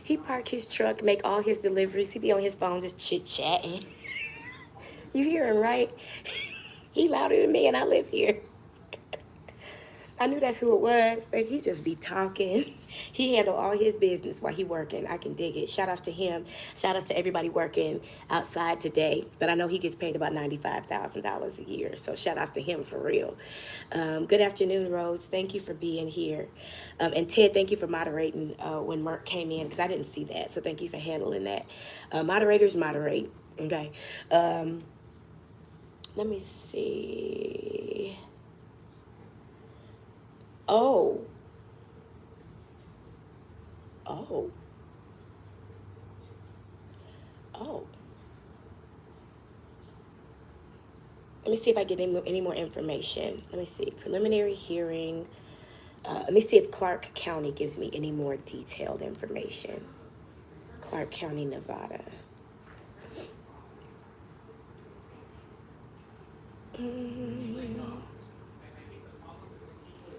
he park his truck, make all his deliveries. He be on his phone just chit-chatting. You hear him, right? He louder than me and I live here. I knew that's who it was. Like, he just be talking. He handle all his business while he working. I can dig it. Shout outs to him. Shout outs to everybody working outside today. But I know he gets paid about $95,000 a year. So shout outs to him for real. Good afternoon, Rose. Thank you for being here. And Ted, thank you for moderating when Mark came in because I didn't see that. So thank you for handling that. Moderators moderate. Okay. Let me see. Oh. Oh. Oh. Let me see if I get any more information. Let me see. Preliminary hearing. Let me see if Clark County gives me any more detailed information. Clark County, Nevada.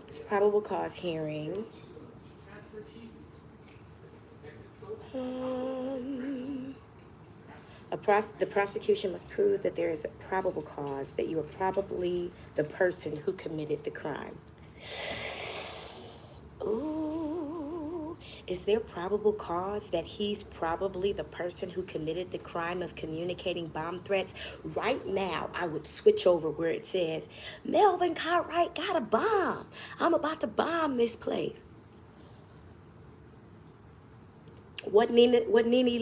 It's a probable cause hearing. The prosecution must prove that there is a probable cause that you are probably the person who committed the crime. Ooh, is there probable cause that he's probably the person who committed the crime of communicating bomb threats? Right now, I would switch over where it says, Melvin Cartwright got a bomb. I'm about to bomb this place. What Nene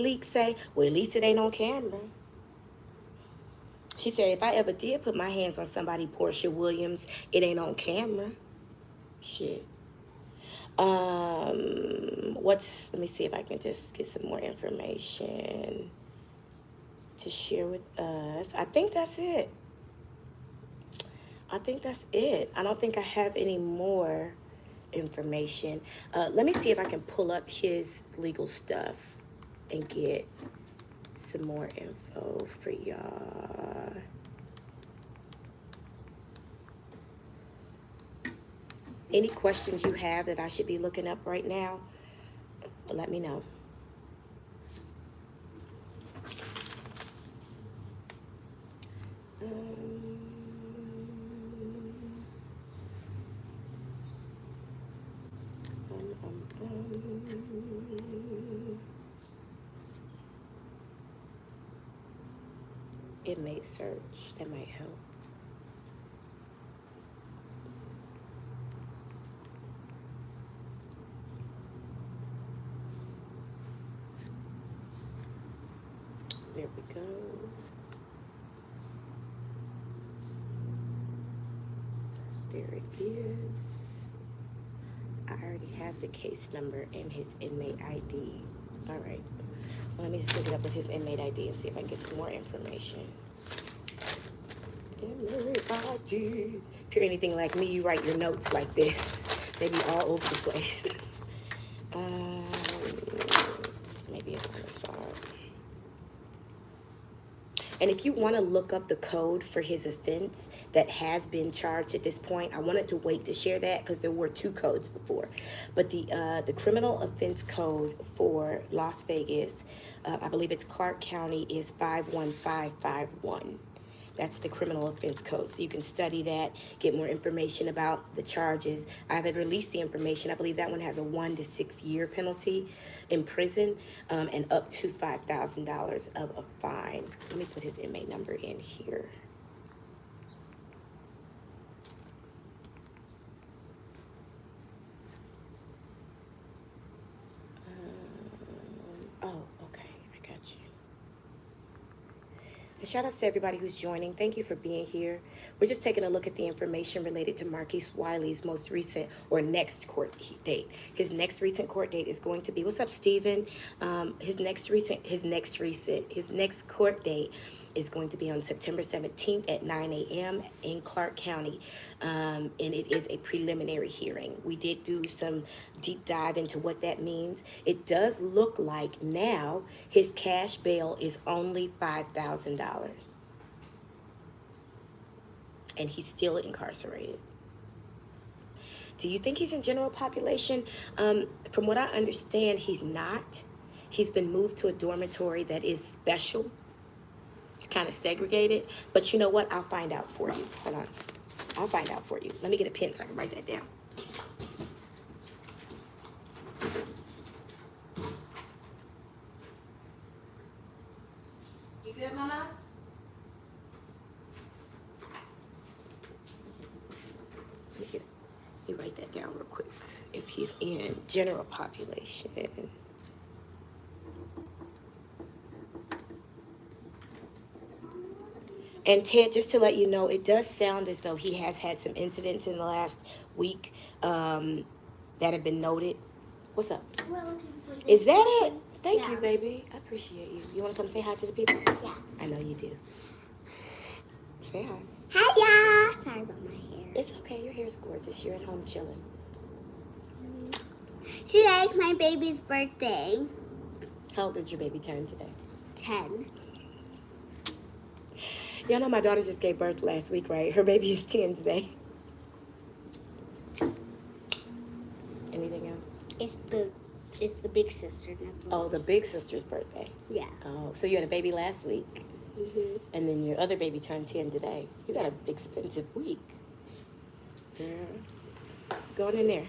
Leak say? Well, at least it ain't on camera. She said, if I ever did put my hands on somebody, Portia Williams, it ain't on camera. Shit. Let me see if I can just get some more information to share with us. I think that's it. I don't think I have any more information. Let me see if I can pull up his legal stuff and get some more info for y'all. Any questions you have that I should be looking up right now, let me know. Inmate search, that might help. There we go. There it is. I already have the case number and his inmate ID. All right. Well, let me just look it up with his inmate ID and see if I can get some more information. Inmate ID. If you're anything like me, you write your notes like this. They be all over the place. Maybe it's on the side. And if you want to look up the code for his offense that has been charged at this point, I wanted to wait to share that because there were 2 codes before. But the criminal offense code for Las Vegas, I believe it's Clark County, is 51551. That's the criminal offense code. So you can study that, get more information about the charges. I haven't released the information. I believe that one has a 1 to 6 year penalty in prison, and up to $5,000 of a fine. Let me put his inmate number in here. Oh, okay, I got you. And shout out to everybody who's joining. Thank you for being here. We're just taking a look at the information related to Marquise Wiley's most recent or next court date. His next recent court date is going to be, what's up, Steven? His next court date is going to be on September 17th at 9 a.m. in Clark County. And it is a preliminary hearing. We did do some deep dive into what that means. It does look like now his cash bail is only $5,000. And he's still incarcerated. Do you think he's in general population? From what I understand, he's not. He's been moved to a dormitory that is special. It's kind of segregated. But you know what? I'll find out for you. Hold on. I'll find out for you. Let me get a pen so I can write that down. You good, Mama? Let me write that down real quick. If he's in general population. And Ted, just to let you know, it does sound as though he has had some incidents in the last week that have been noted. What's up? We're looking for this. Is that it? Thank Yeah. you, baby. I appreciate you. You want to come say hi to the people? Yeah. I know you do. Say hi. Hiya! Sorry about my hair. It's okay. Your hair is gorgeous. You're at home chilling. Today is my baby's birthday. How old did your baby turn today? 10. Y'all know my daughter just gave birth last week, right? Her baby is 10 today. Anything else? It's the big sister. Oh, the big sister's birthday. Yeah. Oh, so you had a baby last week, and then your other baby turned 10 today. You got an expensive week. Girl, go in there.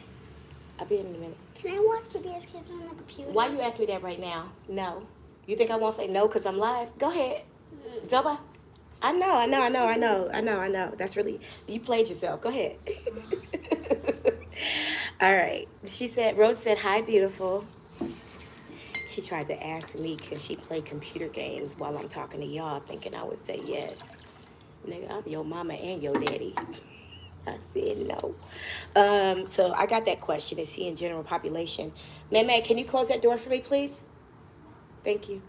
I'll be in a minute. Can I watch PBS Kids on the computer? Why you ask me that right now? No. You think I won't say no because I'm live? Go ahead. Doba. I know. That's really, you played yourself. Go ahead. All right. She said, Rose said, hi, beautiful. She tried to ask me, can she play computer games while I'm talking to y'all, thinking I would say yes. Nigga, I'm your mama and your daddy. I said no. So I got that question. Is he in general population? May, can you close that door for me, please? Thank you.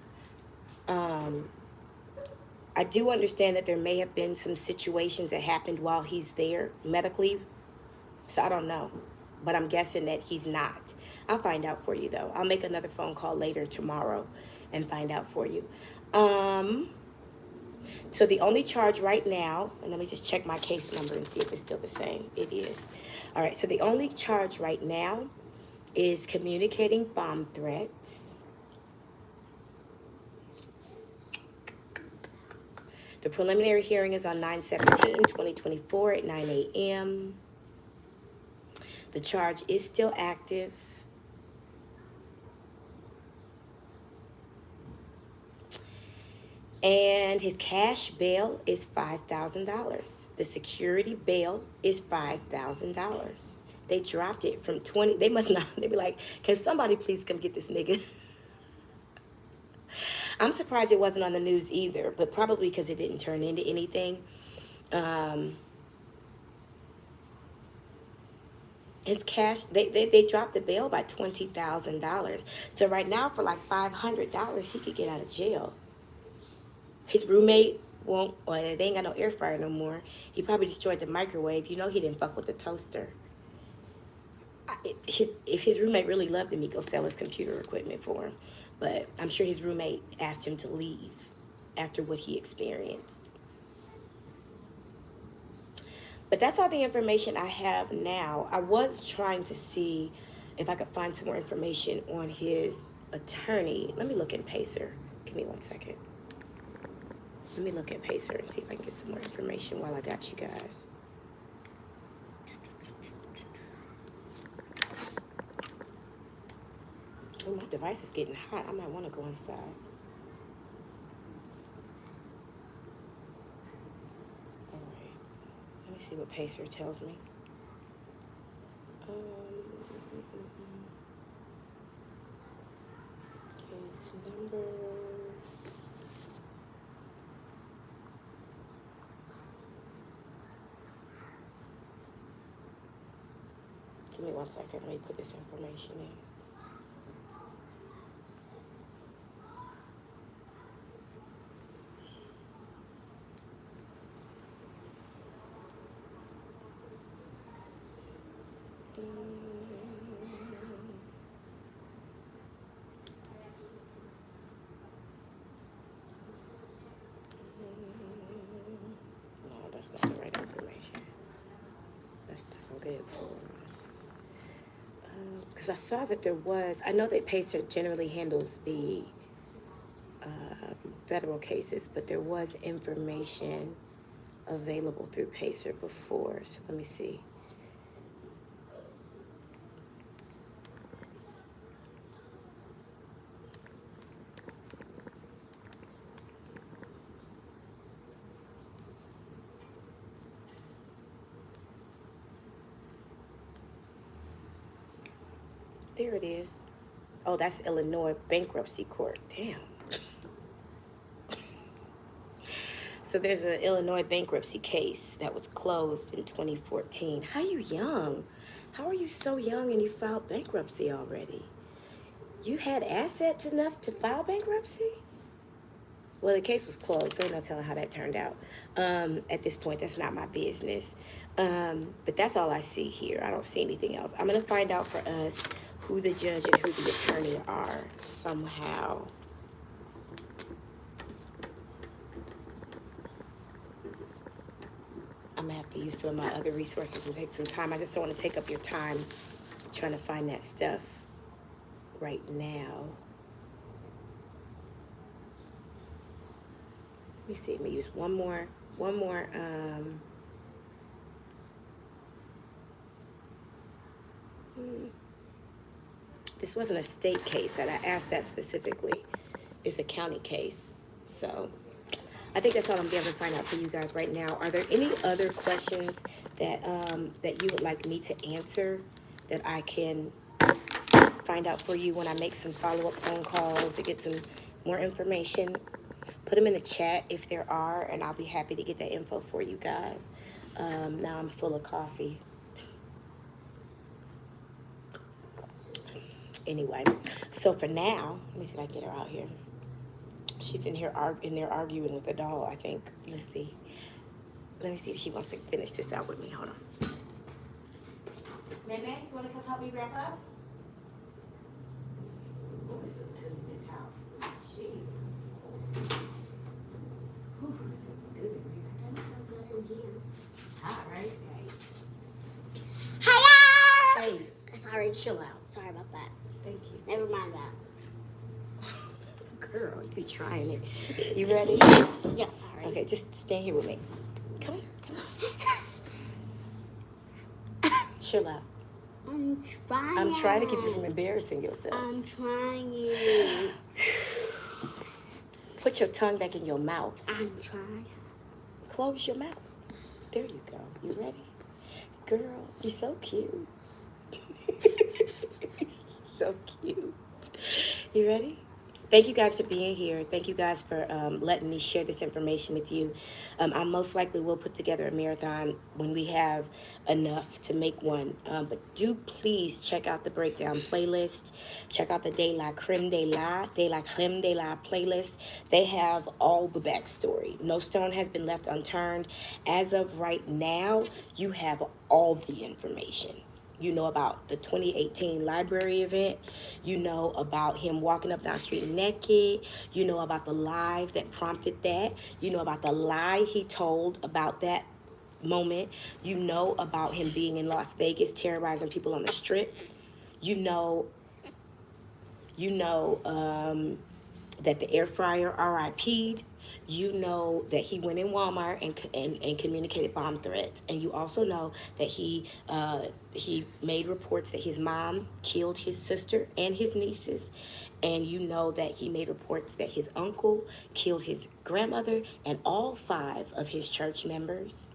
I do understand that there may have been some situations that happened while he's there medically. So I don't know. But I'm guessing that he's not. I'll find out for you, though. I'll make another phone call later tomorrow and find out for you. So the only charge right now, and let me just check my case number and see if it's still the same. It is. All right, so the only charge right now is communicating bomb threats. The preliminary hearing is on 9/17/2024 at 9 a.m. The charge is still active. And his cash bail is $5,000. The security bail is $5,000. They dropped it from 20. They must not. They be like, can somebody please come get this nigga? I'm surprised it wasn't on the news either, but probably because it didn't turn into anything. His cash, they dropped the bail by $20,000. So right now, for like $500, he could get out of jail. His roommate won't, or they ain't got no air fryer no more. He probably destroyed the microwave. You know he didn't fuck with the toaster. If his roommate really loved him, he'd go sell his computer equipment for him. But I'm sure his roommate asked him to leave after what he experienced. But that's all the information I have now. I was trying to see if I could find some more information on his attorney. Let me look in Pacer. Give me 1 second. Let me look at Pacer and see if I can get some more information while I got you guys. Oh, my device is getting hot. I might want to go inside. All right. Let me see what Pacer tells me. Case number. Give me 1 second. Let me put this information in. No, that's not the right information. That's not good for us. Because I saw that there was, I know that Pacer generally handles the federal cases, but there was information available through Pacer before. So let me see. There it is. Oh, that's Illinois Bankruptcy Court. Damn. So there's an Illinois bankruptcy case that was closed in 2014. How you young? How are you so young and you filed bankruptcy already? You had assets enough to file bankruptcy? Well, the case was closed, so I'm not telling how that turned out. At this point, that's not my business. But that's all I see here. I don't see anything else. I'm going to find out for us who the judge and who the attorney are somehow. I'm going to have to use some of my other resources and take some time. I just don't want to take up your time trying to find that stuff right now. Let me see. Let me use one more. This wasn't a state case, and I asked that specifically. It's a county case. So I think that's all I'm going to be able to find out for you guys right now. Are there any other questions that that you would like me to answer that I can find out for you when I make some follow-up phone calls to get some more information? Put them in the chat if there are, and I'll be happy to get that info for you guys. Now I'm full of coffee. Anyway, so for now, let me see if I can get her out here. She's in here in there arguing with a doll, I think. Let's see. Let me see if she wants to finish this out with me. Hold on. Nene, you want to come help me wrap up? Oh, it feels good in this house. Jesus. Whew. and chill out. Sorry about that. Thank you. Never mind that. Girl, you be trying it. You ready? Yeah, sorry. Okay, just stand here with me. Come here, come on. Chill out. I'm trying. I'm trying to keep you from embarrassing yourself. I'm trying. Put your tongue back in your mouth. I'm trying. Close your mouth. There you go. You ready? Girl, you're so cute. You're so cute. You ready? Thank you guys for being here. Thank you guys for letting me share this information with you. I most likely will put together a marathon when we have enough to make one. But do please check out the breakdown playlist. Check out the DELACREMEDELA playlist. They have all the backstory. No stone has been left unturned. As of right now, you have all the information. You know about the 2018 library event. You know about him walking up down the street naked. You know about the lie that prompted that. You know about the lie he told about that moment. You know about him being in Las Vegas terrorizing people on the strip. You know that the air fryer RIP'd. You know that he went in Walmart and communicated bomb threats, and you also know that he made reports that his mom killed his sister and his nieces, and you know that he made reports that his uncle killed his grandmother and all 5 of his church members.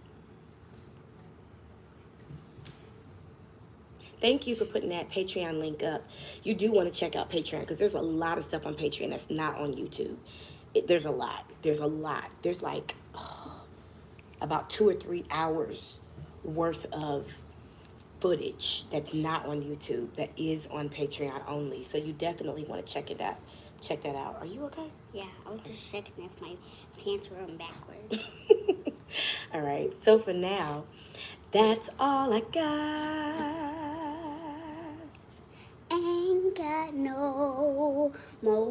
Thank you for putting that Patreon link up. You do want to check out Patreon because there's a lot of stuff on Patreon that's not on YouTube. There's a lot. There's like about 2 or 3 hours worth of footage that's not on YouTube that is on Patreon only. So you definitely want to check it out. Check that out. Are you okay? Yeah, I was just checking if my pants were on backwards. All right. So for now, that's all I got. Ain't got no more.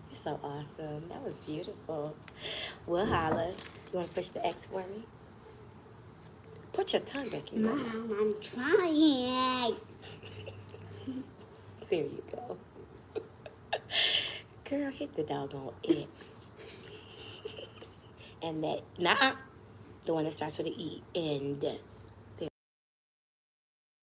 You're so awesome. That was beautiful. Well, holla. You want to push the X for me? Put your tongue back in there. Mom, I'm trying. There you go. Girl, hit the doggone X. And that, the one that starts with an E. And